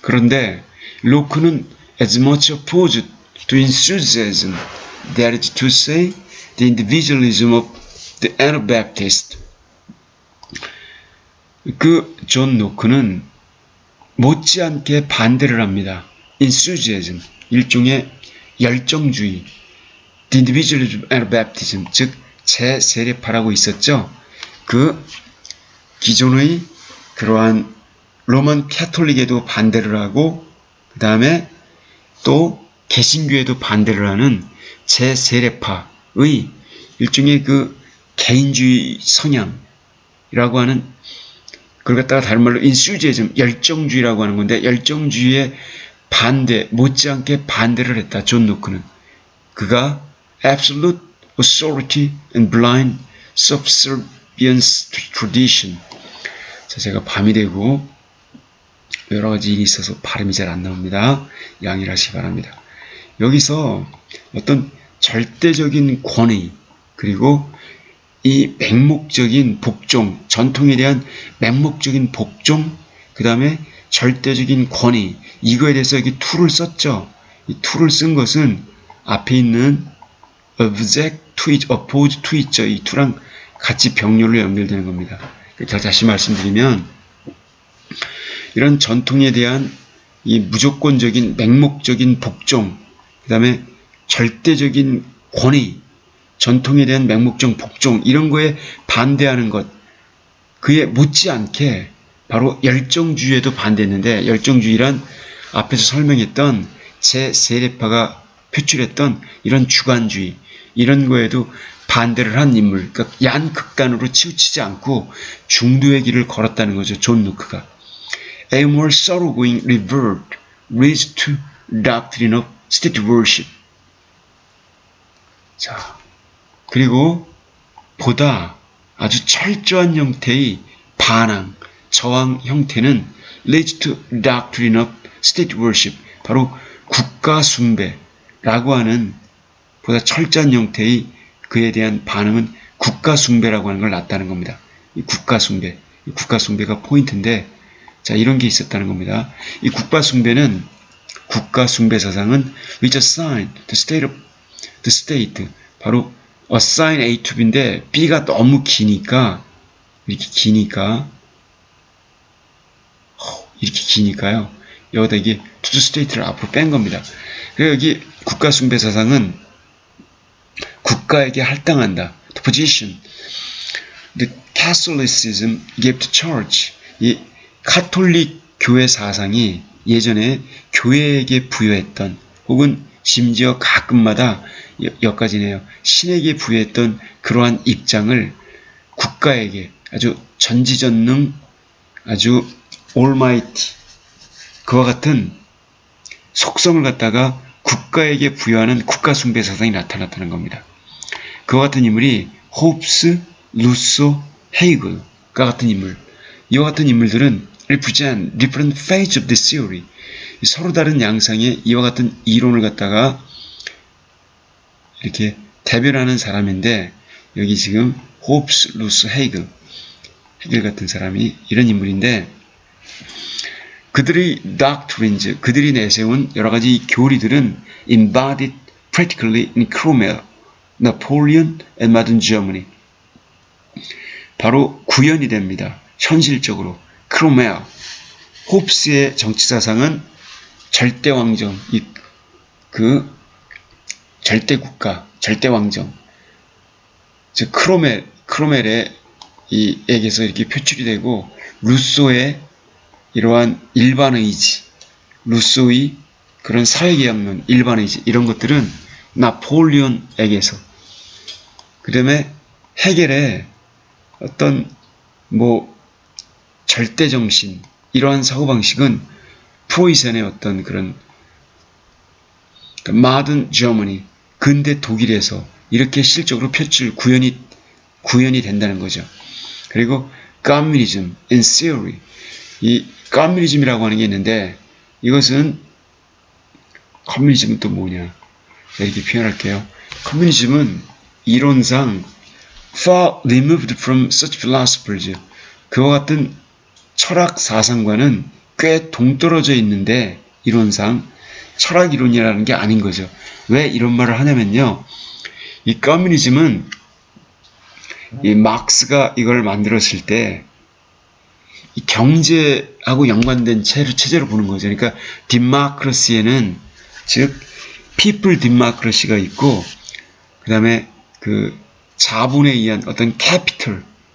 그런데 로크는 as much opposed to enthusiasm, that is to say, the individualism of the Anabaptist. 그 존 로크는 못지않게 반대를 합니다. enthusiasm, 일종의 열정주의, the individualism of Anabaptism, 즉 제세례파라고 있었죠. 그 기존의 그러한 로만 캐톨릭에도 반대를 하고 그 다음에 또 개신교에도 반대를 하는 제세례파의 일종의 그 개인주의 성향이라고 하는 그걸 갖다가 다른 말로 인슈지즘, 열정주의라고 하는 건데 열정주의의 반대, 못지않게 반대를 했다. 존 노크는. 그가 absolute authority and blind subservience to tradition. 자, 제가 밤이 되고 여러 가지 일이 있어서 발음이 잘 안 나옵니다. 양해를 하시기 바랍니다. 여기서 어떤 절대적인 권위 그리고 이 맹목적인 복종, 전통에 대한 맹목적인 복종, 그 다음에 절대적인 권위, 이거에 대해서 여기 to를 썼죠. 이 to를 쓴 것은 앞에 있는 object to it, oppose to 있죠. 이 to랑 같이 병렬로 연결되는 겁니다. 제가 다시 말씀드리면 이런 전통에 대한 이 무조건적인 맹목적인 복종, 그 다음에 절대적인 권위, 전통에 대한 맹목적 복종 이런 거에 반대하는 것 그에 못지않게 바로 열정주의에도 반대했는데 열정주의란 앞에서 설명했던 제세례파가 표출했던 이런 주관주의 이런 거에도 반대를 한 인물 그러니까 양극단으로 치우치지 않고 중도의 길을 걸었다는 거죠. 존 루크가 A more thoroughgoing revert leads to doctrine of state worship. 자, 그리고 보다 아주 철저한 형태의 반항, 저항 형태는 leads to doctrine of state worship, 바로 국가 숭배라고 하는 보다 철저한 형태의 그에 대한 반응은 국가 숭배라고 하는 걸 낳았다는 겁니다. 이 국가 숭배, 이 국가 숭배가 포인트인데, 자 이런 게 있었다는 겁니다. 이 국가 숭배는 국가 숭배 사상은 which assign the state of the state, 바로 assign A to B인데 B가 너무 기니까 이렇게 기니까요. 여기다 이게 to the state를 앞으로 뺀 겁니다. 그래서 여기 국가 숭배 사상은 국가에게 할당한다. The position, the Catholicism gave to church. 이 카톨릭 교회 사상이 예전에 교회에게 부여했던 혹은 심지어 가끔마다 여기까지네요. 신에게 부여했던 그러한 입장을 국가에게 아주 전지전능 아주 올마이티 그와 같은 속성을 갖다가 국가에게 부여하는 국가 숭배 사상이 나타났다는 겁니다. 그와 같은 인물이 홉스, 루소, 헤이글과 같은 인물 이와 같은 인물들은 represent different phases of this theory. 서로 다른 양상의 이와 같은 이론을 갖다가 이렇게 대변하는 사람인데 여기 지금 홉스, 루스, 헤이글 같은 사람이 이런 인물인데 그들의 doctrines, 그들이 내세운 여러 가지 교리들은 embodied practically in Cromwell, Napoleon and modern Germany. 바로 구현이 됩니다. 현실적으로 크로멜, 홉스의 정치사상은 절대왕정, 그 절대국가, 절대왕정, 즉 크로멜의 에게서 이렇게 표출이 되고 루소의 이러한 일반의지, 루소의 그런 사회계약론, 일반의지 이런 것들은 나폴리온에게서, 그 다음에 헤겔의 어떤 절대정신, 이러한 사고방식은 프로이센의 어떤 그런 마든 저머니, 근대 독일에서 이렇게 실적으로 구현이 된다는 거죠. 그리고 커뮤니즘 in theory, 이 커뮤니즘이라고 하는 게 있는데, 이것은 커뮤니즘은 또 뭐냐, 이렇게 표현할게요. 커뮤니즘은 이론상 far removed from such philosophers, 그와 같은 철학 사상과는 꽤 동떨어져 있는데, 이론상 철학 이론이라는 게 아닌 거죠. 왜 이런 말을 하냐면요, 이 커뮤니즘은 이 막스가 이걸 만들었을 때 이 경제하고 연관된 체제로 보는 거죠. 그러니까 디마크러시에는, 즉 피플 디마크러시가 있고, 그 다음에 그 자본에 의한 어떤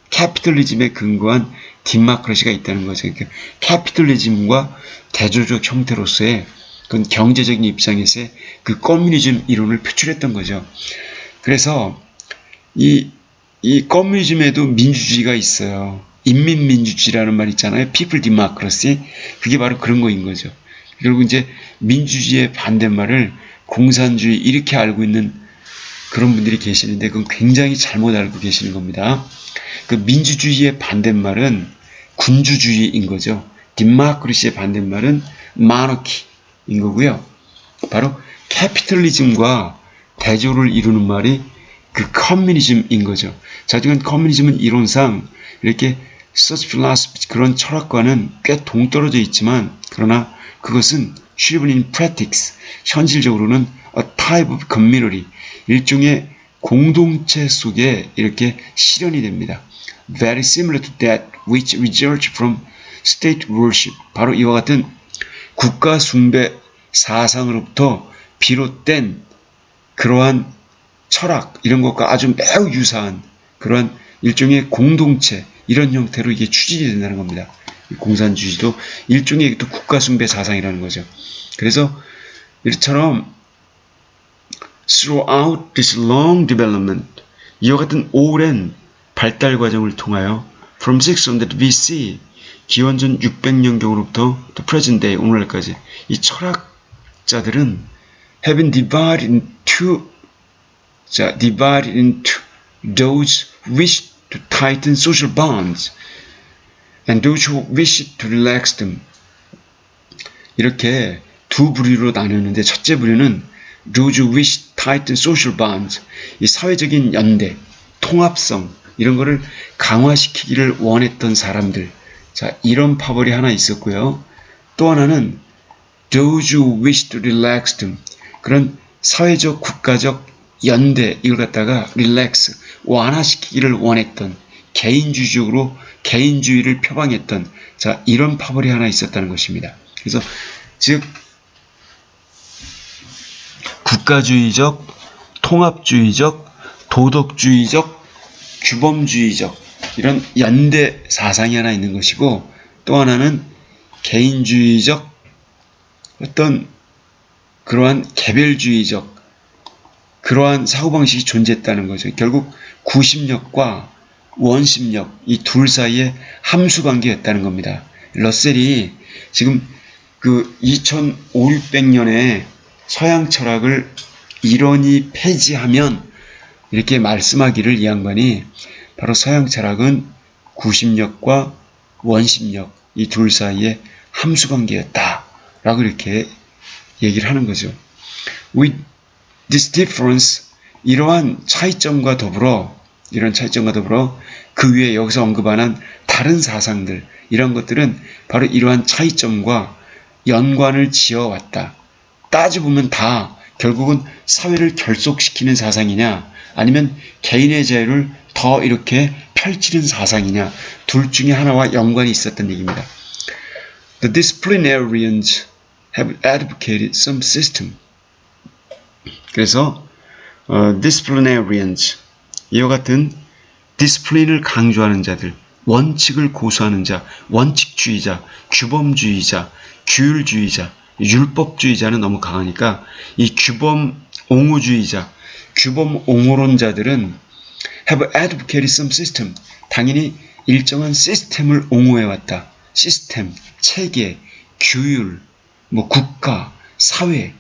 캐피털리즘에 근거한 디마크러시가 있다는 거죠. 그러니까 캐피털리즘과 대조적 형태로서의 그건 경제적인 입장에서의 그 커뮤니즘 이론을 표출했던 거죠. 그래서 이 커뮤니즘에도 민주주의가 있어요. 인민민주주의라는 말 있잖아요. people democracy. 그게 바로 그런 거인 거죠. 결국 이제 민주주의의 반대말을 공산주의 이렇게 알고 있는 그런 분들이 계시는데, 그건 굉장히 잘못 알고 계시는 겁니다. 그 민주주의의 반대말은 군주주의인 거죠. democracy의 반대말은 monarchy인 거고요. 바로 캐피털리즘과 대조를 이루는 말이 그 커뮤니즘인 거죠. 자중한 커뮤니즘은 이론상 이렇게 such philosophy, 그런 철학과는 꽤 동떨어져 있지만, 그러나 그것은 driven in practice, 현실적으로는 a type of community, 일종의 공동체 속에 이렇게 실현이 됩니다. Very similar to that which results from state worship, 바로 이와 같은 국가 숭배 사상으로부터 비롯된 그러한 철학, 이런 것과 아주 매우 유사한 그러한 일종의 공동체, 이런 형태로 이게 추진이 된다는 겁니다. 공산주의도 일종의 또 국가숭배 사상이라는 거죠. 그래서 이처럼 throughout this long development, 이와 같은 오랜 발달 과정을 통하여 from 600 BC, 기원전 600년경으로부터 to present day, 오늘날까지 이 철학자들은 have been divided into those who wish to tighten social bonds and those who wish to relax them. 이렇게 두 부류로 나뉘었는데, 첫째 부류는 those who wish to tighten social bonds, 이 사회적인 연대, 통합성, 이런 거를 강화시키기를 원했던 사람들. 자, 이런 파벌이 하나 있었고요. 또 하나는 those who wish to relax them, 그런 사회적 국가적 연대, 이걸 갖다가 relax, 완화시키기를 원했던, 개인주의적으로 개인주의를 표방했던, 자, 이런 파벌이 하나 있었다는 것입니다. 그래서 즉 국가주의적, 통합주의적, 도덕주의적, 규범주의적, 이런 연대 사상이 하나 있는 것이고, 또 하나는 개인주의적, 어떤 그러한 개별주의적, 그러한 사고방식이 존재했다는 거죠. 결국 구심력과 원심력, 이 둘 사이의 함수관계였다는 겁니다. 러셀이 지금 그 2500~600년에 서양 철학을 이론이 폐지하면 이렇게 말씀하기를, 이 양반이 바로 서양 철학은 구심력과 원심력, 이 둘 사이의 함수관계였다 라고 이렇게 얘기를 하는 거죠. With this difference, 이러한 차이점과 더불어 그 위에 여기서 언급하는 다른 사상들, 이런 것들은 바로 이러한 차이점과 연관을 지어왔다. 따져보면 다 결국은 사회를 결속시키는 사상이냐, 아니면 개인의 자유를 더 이렇게 펼치는 사상이냐, 둘 중에 하나와 연관이 있었던 얘기입니다. The disciplinarians have advocated some system. 그래서 disciplinarians, 이와 같은 디스플린을 강조하는 자들, 원칙을 고수하는 자, 원칙주의자, 규범주의자, 규율주의자, 율법주의자는 너무 강하니까 이 규범 옹호주의자, 규범 옹호론자들은 have advocated some system. 당연히 일정한 시스템을 옹호해왔다. 시스템, 체계, 규율, 뭐 국가, 사회,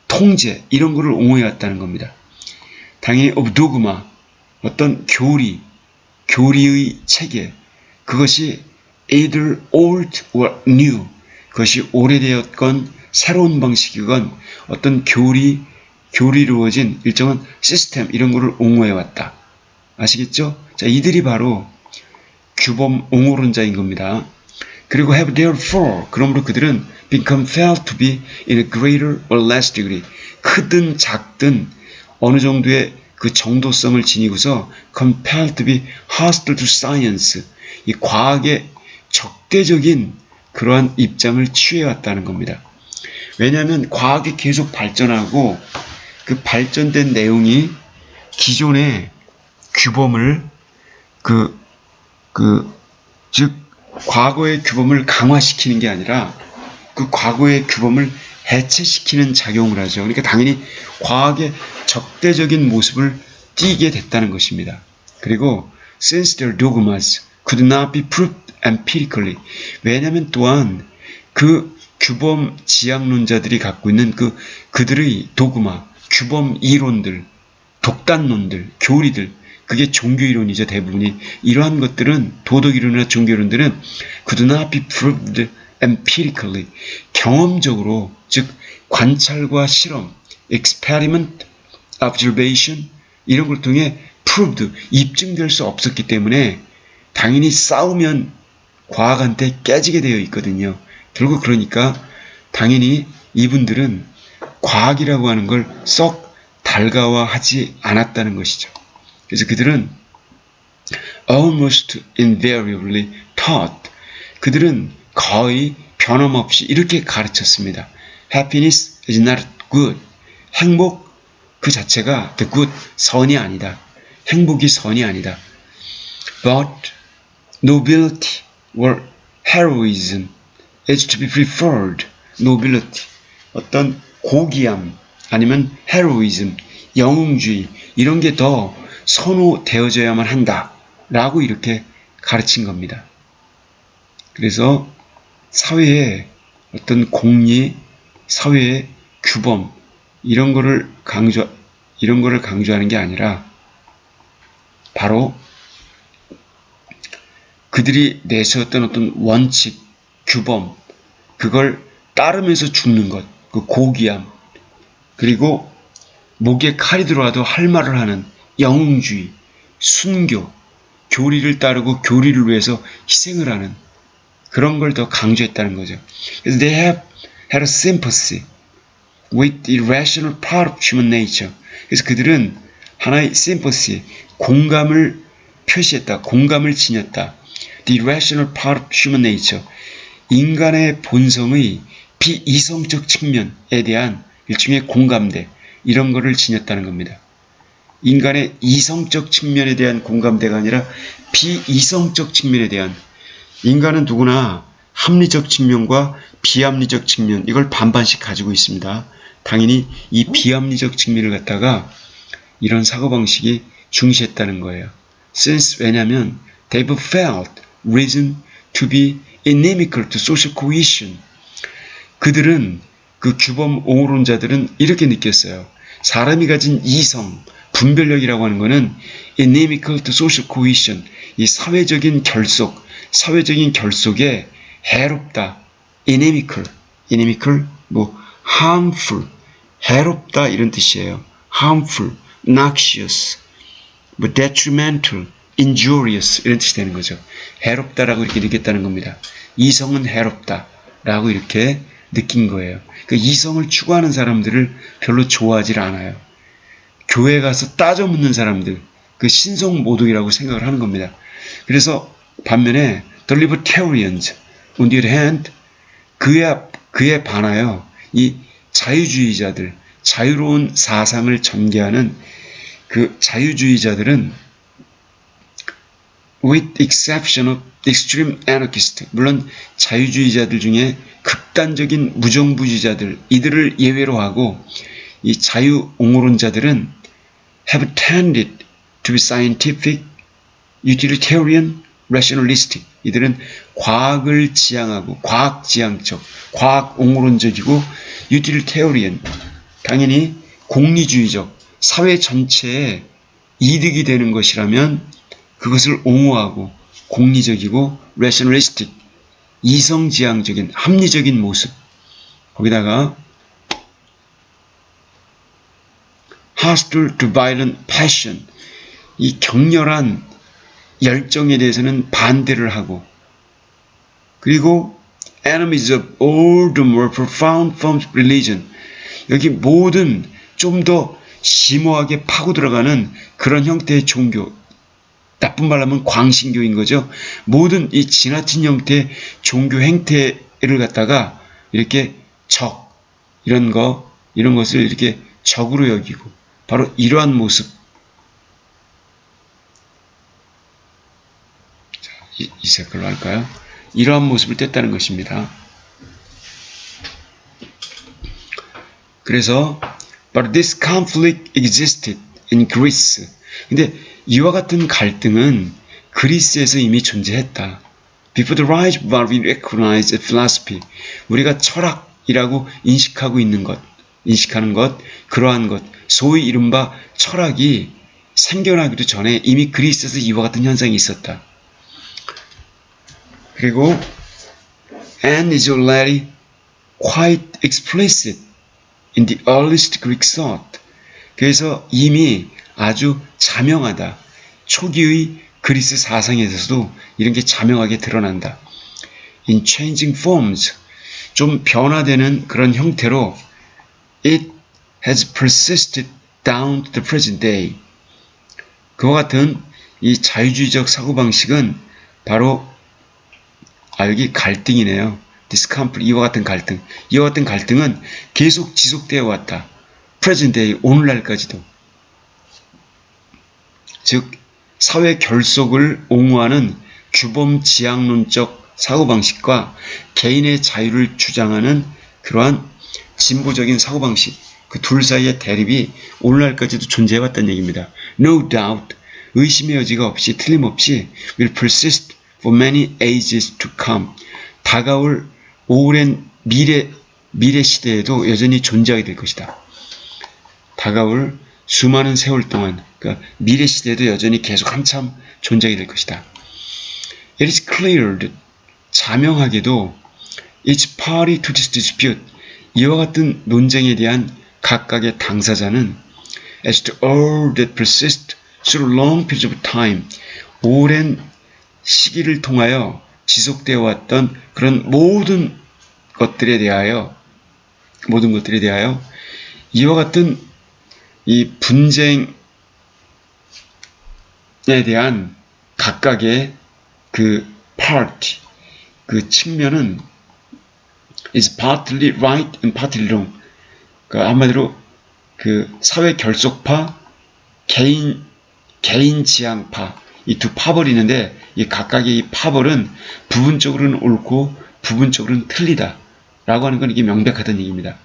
통제 이런 거를 옹호해왔다는 겁니다. 당연히 of dogma, 어떤 교리의 체계, 그것이 either old or new, 그것이 오래되었건 새로운 방식이건 어떤 교리루어진 일정한 시스템 이런 거를 옹호해왔다. 아시겠죠? 자, 이들이 바로 규범 옹호론자인 겁니다. 그리고 have therefore, 그러므로 그들은 been compelled to be in a greater or less degree, 크든 작든 어느 정도의 그 정도성을 지니고서 compelled to be hostile to science, 이 과학에 적대적인 그러한 입장을 취해왔다는 겁니다. 왜냐하면 과학이 계속 발전하고 그 발전된 내용이 기존의 규범을 즉 과거의 규범을 강화시키는 게 아니라 그 과거의 규범을 해체시키는 작용을 하죠. 그러니까 당연히 과학의 적대적인 모습을 띠게 됐다는 것입니다. 그리고 since their dogmas could not be proved empirically, 왜냐하면 또한 그 규범 지향론자들이 갖고 있는 그들의 도그마, 규범 이론들, 독단론들, 교리들, 그게 종교이론이죠. 대부분이. 이러한 것들은 도덕이론이나 종교이론들은 could not be proved empirically, 경험적으로, 즉 관찰과 실험, experiment, observation 이런 걸 통해 proved, 입증될 수 없었기 때문에 당연히 싸우면 과학한테 깨지게 되어 있거든요. 결국 그러니까 당연히 이분들은 과학이라고 하는 걸 썩 달가워하지 않았다는 것이죠. 그래서 그들은 almost invariably taught, 그들은 거의 변함없이 이렇게 가르쳤습니다. Happiness is not good. 행복 그 자체가 the good, 선이 아니다. 행복이 선이 아니다. But nobility or heroism is to be preferred. nobility, 어떤 고귀함 아니면 heroism, 영웅주의 이런 게 더 선호되어져야만 한다라고 이렇게 가르친 겁니다. 그래서 사회의 어떤 공리, 사회의 규범 이런 거를 강조하는 게 아니라 바로 그들이 내세웠던 어떤 원칙, 규범, 그걸 따르면서 죽는 것, 그 고귀함, 그리고 목에 칼이 들어와도 할 말을 하는 영웅주의, 순교, 교리를 따르고 교리를 위해서 희생을 하는 그런 걸 더 강조했다는 거죠. 그래서 they have had a sympathy with the irrational part of human nature. 그래서 그들은 하나의 sympathy, 공감을 표시했다, 공감을 지녔다. The irrational part of human nature, 인간의 본성의 비이성적 측면에 대한 일종의 공감대, 이런 거를 지녔다는 겁니다. 인간의 이성적 측면에 대한 공감대가 아니라 비이성적 측면에 대한, 인간은 누구나 합리적 측면과 비합리적 측면, 이걸 반반씩 가지고 있습니다. 당연히 이 비합리적 측면을 갖다가 이런 사고방식이 중시했다는 거예요. Since, 왜냐하면 they've felt reason to be inimical to social cohesion. 그들은, 그 규범 옹호론자들은 이렇게 느꼈어요. 사람이 가진 이성, 분별력이라고 하는 것은 inimical to social cohesion, 이 사회적인 결속에 해롭다. inimical, 뭐 harmful, 해롭다 이런 뜻이에요. harmful, noxious, 뭐 detrimental, injurious 이런 뜻이 되는 거죠. 해롭다라고 이렇게 느꼈다는 겁니다. 이성은 해롭다라고 이렇게 느낀 거예요. 그 이성을 추구하는 사람들을 별로 좋아하지 않아요. 교회 가서 따져 묻는 사람들, 그 신성 모독이라고 생각을 하는 겁니다. 그래서 반면에 the libertarians, on the other hand, 그에 반하여 이 자유주의자들, 자유로운 사상을 전개하는 그 자유주의자들은 with exception of extreme anarchist, 물론 자유주의자들 중에 극단적인 무정부주의자들, 이들을 예외로 하고 이 자유옹호론자들은 have tended to be scientific, utilitarian, rationalistic. 이들은 과학을 지향하고 과학지향적, 과학옹호론적이고 utilitarian, 당연히 공리주의적, 사회 전체에 이득이 되는 것이라면 그것을 옹호하고 공리적이고 rationalistic, 이성지향적인 합리적인 모습, 거기다가 hostile to violent passion, 이 격렬한 열정에 대해서는 반대를 하고, 그리고 enemies of all the more profound forms of religion, 여기 모든 좀 더 심오하게 파고 들어가는 그런 형태의 종교, 나쁜 말로 하면 광신교인 거죠. 모든 이 지나친 형태의 종교 행태를 갖다가 이렇게 이런 것을 이렇게 적으로 여기고, 바로 이러한 모습. 자, 이 색깔로 할까요? 이러한 모습을 뗐다는 것입니다. 그래서 But this conflict existed in Greece. 근데 이와 같은 갈등은 그리스에서 이미 존재했다. Before the rise of what we recognize as philosophy, 우리가 철학이라고 인식하는 것, 그러한 것, 소위 이른바 철학이 생겨나기도 전에 이미 그리스에서 이와 같은 현상이 있었다. 그리고 and is already quite explicit in the earliest Greek thought. 그래서 이미 아주 자명하다. 초기의 그리스 사상에서도 이런 게 자명하게 드러난다. In changing forms, 좀 변화되는 그런 형태로 it has persisted down to the present day. 그와 같은 이 자유주의적 사고방식은 바로 여기 갈등이네요. This conflict, 이와 같은 갈등은 계속 지속되어 왔다. present day, 오늘날까지도. 즉 사회 결속을 옹호하는 규범지향론적 사고방식과 개인의 자유를 주장하는 그러한 진보적인 사고방식, 그 둘 사이의 대립이 오늘날까지도 존재해왔다는 얘기입니다. No doubt, 의심의 여지가 없이 틀림없이 will persist for many ages to come. 다가올 오랜 미래 시대에도 여전히 존재하게 될 것이다. 다가올 수많은 세월 동안, 그러니까 미래 시대에도 여전히 계속 한참 존재하게 될 것이다. It is clear that 자명하게도 each party to this dispute, 이와 같은 논쟁에 대한 각각의 당사자는 as to all that persist through long periods of time, 오랜 시기를 통하여 지속되어 왔던 그런 모든 것들에 대하여 이와 같은 이 분쟁에 대한 각각의 그 part, 그 측면은 is partly right and partly wrong. 그러니까 한마디로 그 사회 결속파, 개인 지향파, 이 두 파벌이 있는데 이 각각의 이 파벌은 부분적으로는 옳고 부분적으로는 틀리다 라고 하는 건 이게 명백하다는 얘기입니다.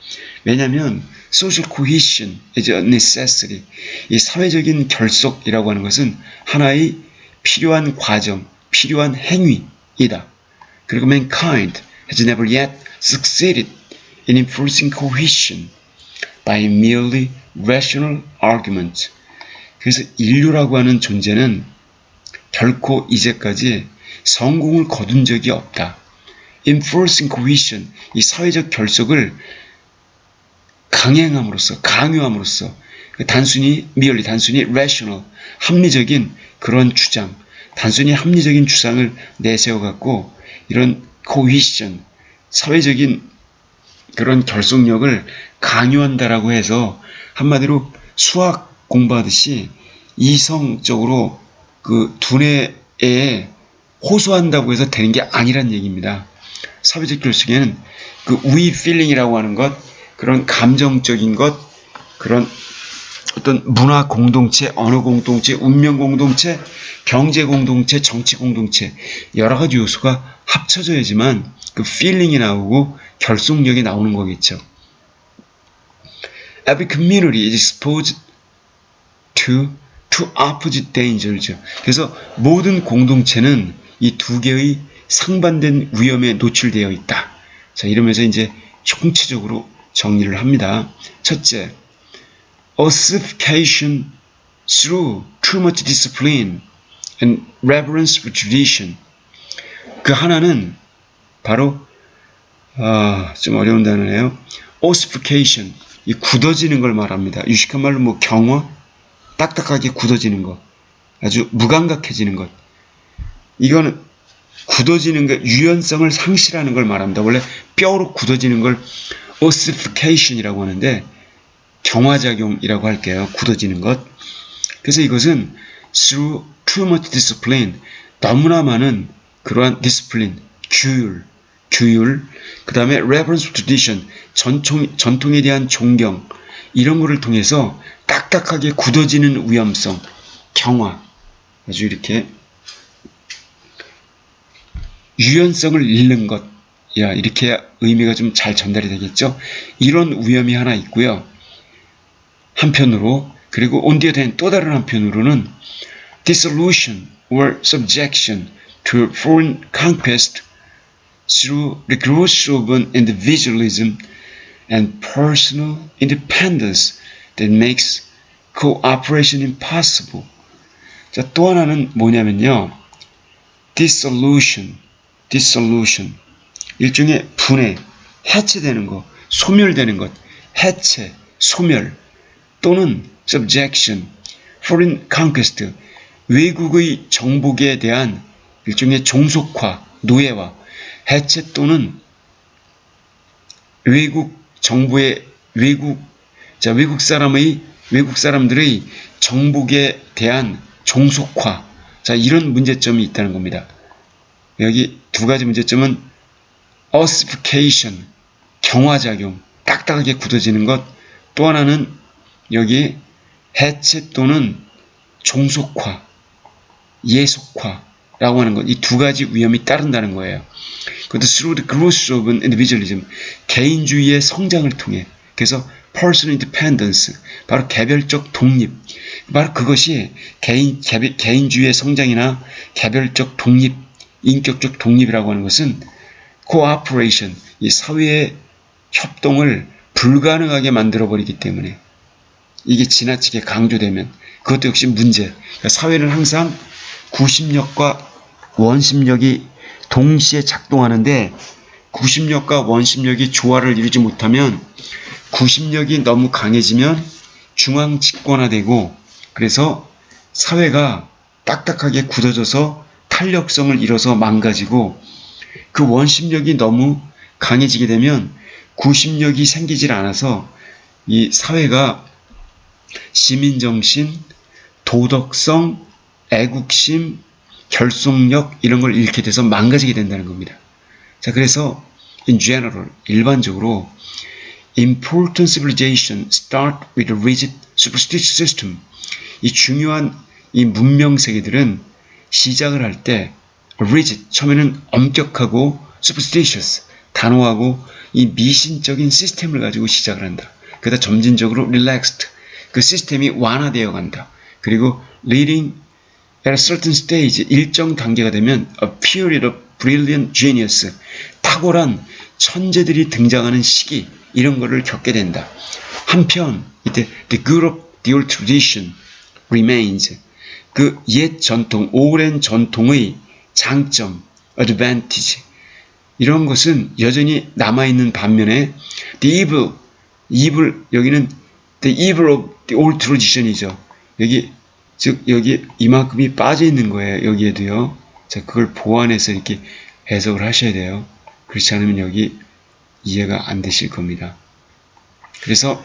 왜냐하면 social cohesion is a necessity, 이 사회적인 결속이라고 하는 것은 하나의 필요한 과정, 필요한 행위이다. 그리고 mankind has never yet succeeded in enforcing cohesion by merely rational argument. 그래서 인류라고 하는 존재는 결코 이제까지 성공을 거둔 적이 없다. enforcing cohesion, 이 사회적 결속을 강요함으로써 단순히 rational, 합리적인 그런 주장, 단순히 합리적인 주장을 내세워갖고 이런 cohesion, 사회적인 그런 결속력을 강요한다라고 해서 한마디로 수학 공부하듯이 이성적으로 그 두뇌에 호소한다고 해서 되는 게 아니란 얘기입니다. 사회적 결속에는 그 we feeling이라고 하는 것, 그런 감정적인 것, 그런 어떤 문화 공동체, 언어 공동체, 운명 공동체, 경제 공동체, 정치 공동체, 여러 가지 요소가 합쳐져야지만 그 feeling이 나오고 결속력이 나오는 거겠죠. Every community is exposed to opposite dangers. 그래서 모든 공동체는 이 두 개의 상반된 위험에 노출되어 있다. 자, 이러면서 이제 총체적으로 정리를 합니다. 첫째, ossification through too much discipline and reverence for tradition. 그 하나는 바로 좀 어려운 단어네요. ossification, 이 굳어지는 걸 말합니다. 유식한 말로 뭐 경화, 딱딱하게 굳어지는 것, 아주 무감각해지는 것. 이거는 굳어지는 것, 유연성을 상실하는 걸 말합니다. 원래 뼈로 굳어지는 걸 ossification이라고 하는데 경화작용이라고 할게요. 굳어지는 것. 그래서 이것은 through too much discipline, 너무나 많은 그러한 discipline, 규율, 그 다음에 reverence for tradition, 전통에 대한 존경, 이런 거를 통해서 딱딱하게 굳어지는 위험성, 경화, 아주 이렇게 유연성을 잃는 것, 이렇게 의미가 좀 잘 전달이 되겠죠. 이런 위험이 하나 있고요. 한편으로, 그리고 on the other hand, 또 다른 한편으로는 dissolution or subjection to foreign conquest through the growth of an individualism and personal independence that makes cooperation impossible. 자, 또 하나는 뭐냐면요. dissolution. 일종의 분해, 해체되는 것, 소멸되는 것, 해체, 소멸, 또는 subjection, foreign conquest, 외국의 정복에 대한 일종의 종속화, 노예화, 해체 또는 외국 정부의 외국 사람들의 정복에 대한 종속화. 자, 이런 문제점이 있다는 겁니다. 여기 두 가지 문제점은 ossification, 경화작용, 딱딱하게 굳어지는 것. 또 하나는 여기 해체 또는 종속화, 예속화라고 하는 것. 이 두 가지 위험이 따른다는 거예요. 그것도 through the growth of an individualism, 개인주의의 성장을 통해. 그래서 personal independence, 바로 개별적 독립. 바로 그것이 개인주의의 성장이나 개별적 독립, 인격적 독립이라고 하는 것은 cooperation, 이 사회의 협동을 불가능하게 만들어버리기 때문에 이게 지나치게 강조되면 그것도 역시 문제. 그러니까 사회는 항상 구심력과 원심력이 동시에 작동하는데 구심력과 원심력이 조화를 이루지 못하면 구심력이 너무 강해지면 중앙 집권화되고 그래서 사회가 딱딱하게 굳어져서 탄력성을 잃어서 망가지고 그 원심력이 너무 강해지게 되면 구심력이 생기질 않아서 이 사회가 시민정신, 도덕성, 애국심, 결속력 이런 걸 잃게 돼서 망가지게 된다는 겁니다. 자, 그래서 in general, 일반적으로 important civilization start with a rigid superstitious system. 이 중요한 이 문명 세계들은 시작을 할 때 rigid, 처음에는 엄격하고 superstitious, 단호하고 이 미신적인 시스템을 가지고 시작을 한다. 그러다 점진적으로 relaxed, 그 시스템이 완화되어 간다. 그리고 leading at a certain stage, 일정 단계가 되면 a period of brilliant genius, 탁월한 천재들이 등장하는 시기, 이런 거를 겪게 된다. 한편 이때 the good of the old tradition remains, 그 옛 전통, 오랜 전통의 장점, advantage, 이런 것은 여전히 남아있는 반면에 the evil, 여기는 the evil of the old tradition이죠. 여기 이만큼이 빠져 있는 거예요. 여기에도요. 자, 그걸 보완해서 이렇게 해석을 하셔야 돼요. 그렇지 않으면 여기 이해가 안 되실 겁니다. 그래서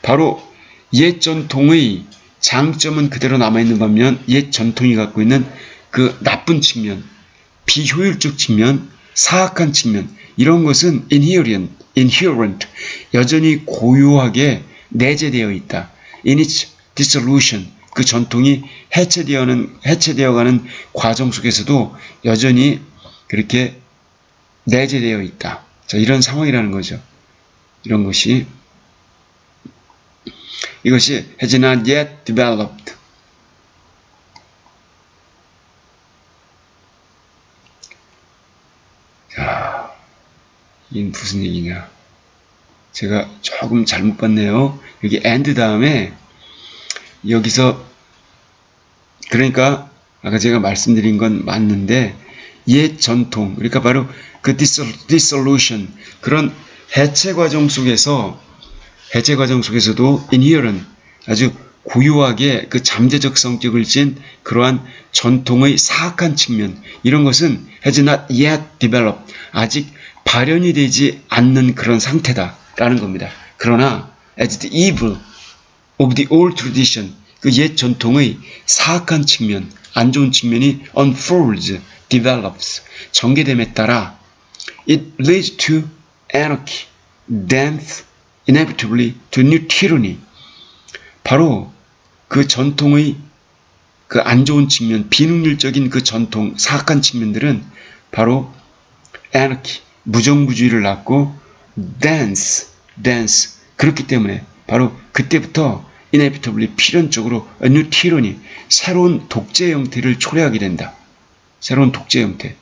바로 옛 전통의 장점은 그대로 남아있는 반면 옛 전통이 갖고 있는 그 나쁜 측면, 비효율적 측면, 사악한 측면, 이런 것은 inherent, 여전히 고유하게 내재되어 있다. In its dissolution, 그 전통이 해체되어가는 과정 속에서도 여전히 그렇게 내재되어 있다. 자, 이런 상황이라는 거죠. 이런 것이 이것이 has not yet developed. 자, 이게 무슨 얘기냐? 제가 조금 잘못 봤네요. 여기 and 다음에 여기서 그러니까 아까 제가 말씀드린 건 맞는데 옛 전통, 그러니까 바로 그 dissolution, 그런 해체 과정 속에서도 inherent, 아주 고유하게 그 잠재적 성격을 띤 그러한 전통의 사악한 측면, 이런 것은 has not yet developed, 아직 발현이 되지 않는 그런 상태다라는 겁니다. 그러나 as the evil of the old tradition, 그 옛 전통의 사악한 측면, 안 좋은 측면이 unfolds, develops, 전개됨에 따라 it leads to anarchy, then inevitably to new tyranny. 바로 그 전통의 그 안 좋은 측면, 비능률적인 그 전통, 사악한 측면들은 바로 anarchy, 무정부주의를 낳고 dance, 그렇기 때문에 바로 그때부터 inevitably, 필연적으로 a new tyranny, 새로운 독재 형태를 초래하게 된다. 새로운 독재 형태.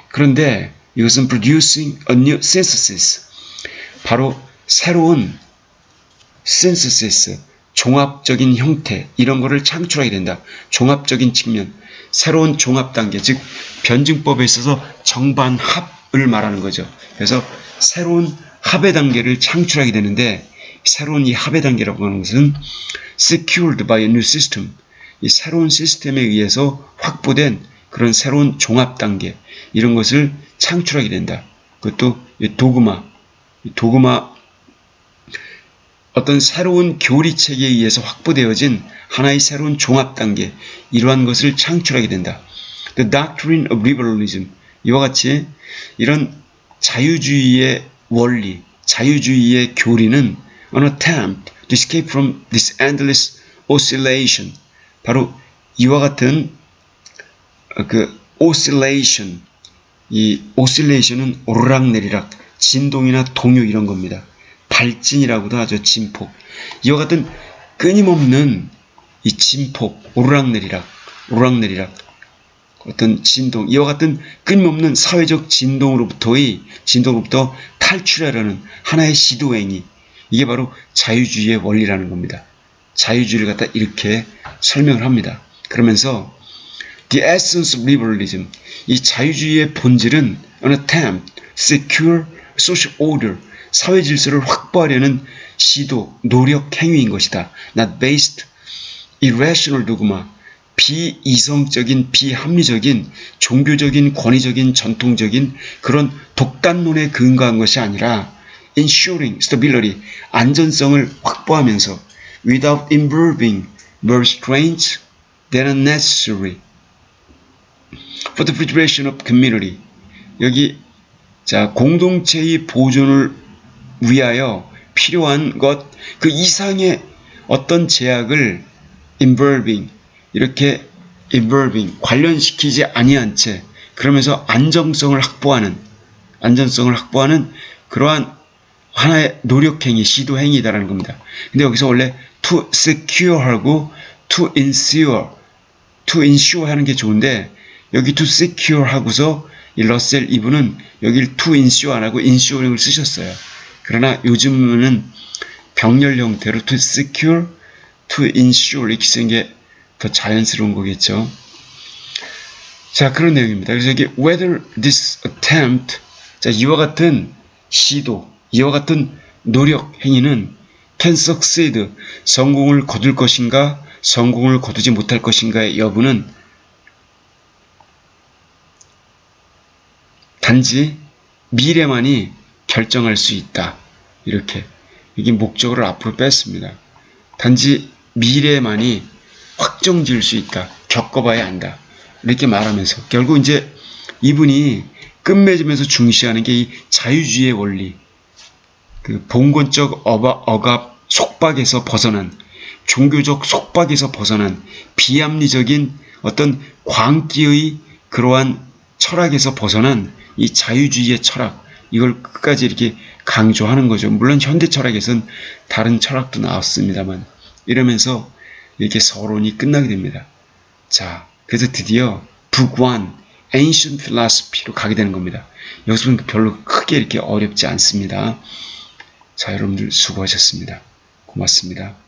그런데 이것은 producing a new synthesis, 바로 새로운 synthesis, 종합적인 형태, 이런 거를 창출하게 된다. 종합적인 측면, 새로운 종합 단계, 즉 변증법에 있어서 정반합을 말하는 거죠. 그래서 새로운 합의 단계를 창출하게 되는데, 새로운 이 합의 단계라고 하는 것은 secured by a new system, 이 새로운 시스템에 의해서 확보된 그런 새로운 종합 단계, 이런 것을 창출하게 된다. 그것도 도그마, 어떤 새로운 교리체계에 의해서 확보되어진 하나의 새로운 종합 단계, 이러한 것을 창출하게 된다. The doctrine of liberalism, 이와 같이 이런 자유주의의 원리, 자유주의의 교리는 an attempt to escape from this endless oscillation, 바로 이와 같은 그 oscillation, 이 oscillation은 오르락내리락, 진동이나 동요 이런 겁니다. 발진이라고도 하죠. 진폭. 이와 같은 끊임없는 이 진폭, 오르락내리락, 어떤 진동, 이와 같은 끊임없는 사회적 진동으로부터 탈출하려는 하나의 시도행위, 이게 바로 자유주의의 원리라는 겁니다. 자유주의를 갖다 이렇게 설명을 합니다. 그러면서 the essence of liberalism, 이 자유주의의 본질은 an attempt to secure social order, 사회 질서를 확보하려는 시도, 노력, 행위인 것이다. Not based, irrational dogma, 비이성적인, 비합리적인, 종교적인, 권위적인, 전통적인 그런 독단론에 근거한 것이 아니라 ensuring stability, 안전성을 확보하면서 without involving more restraints than are necessary for the preservation of community. 여기 자, 공동체의 보존을 위하여 필요한 것, 그 이상의 어떤 제약을 이렇게 관련시키지 아니한 채, 그러면서 안정성을 확보하는 그러한 하나의 노력행위, 시도행위다라는 겁니다. 근데 여기서 원래 to secure하고 to ensure 하는 게 좋은데, 여기 to secure 하고서 이 러셀 이분은 여기를 to ensure 안 하고 ensure을 쓰셨어요. 그러나 요즘은 병렬 형태로 to secure, to ensure 이렇게 쓰는 게 더 자연스러운 거겠죠. 자, 그런 내용입니다. 그래서 여기 whether this attempt, 자, 이와 같은 시도, 이와 같은 노력 행위는 can succeed, 성공을 거둘 것인가, 성공을 거두지 못할 것인가의 여부는 단지 미래만이 결정할 수 있다. 이렇게 이게 목적어를 앞으로 뺐습니다. 단지 미래만이 확정 지을 수 있다. 겪어봐야 한다. 이렇게 말하면서 결국 이제 이분이 끝맺으면서 중시하는 게 이 자유주의의 원리, 그 봉건적 억압 속박에서 벗어난, 종교적 속박에서 벗어난 비합리적인 어떤 광기의 그러한 철학에서 벗어난 이 자유주의의 철학, 이걸 끝까지 이렇게 강조하는 거죠. 물론 현대 철학에선 다른 철학도 나왔습니다만 이러면서 이렇게 서론이 끝나게 됩니다. 자, 그래서 드디어 Book 1, Ancient Philosophy로 가게 되는 겁니다. 여기서는 별로 크게 이렇게 어렵지 않습니다. 자, 여러분들 수고하셨습니다. 고맙습니다.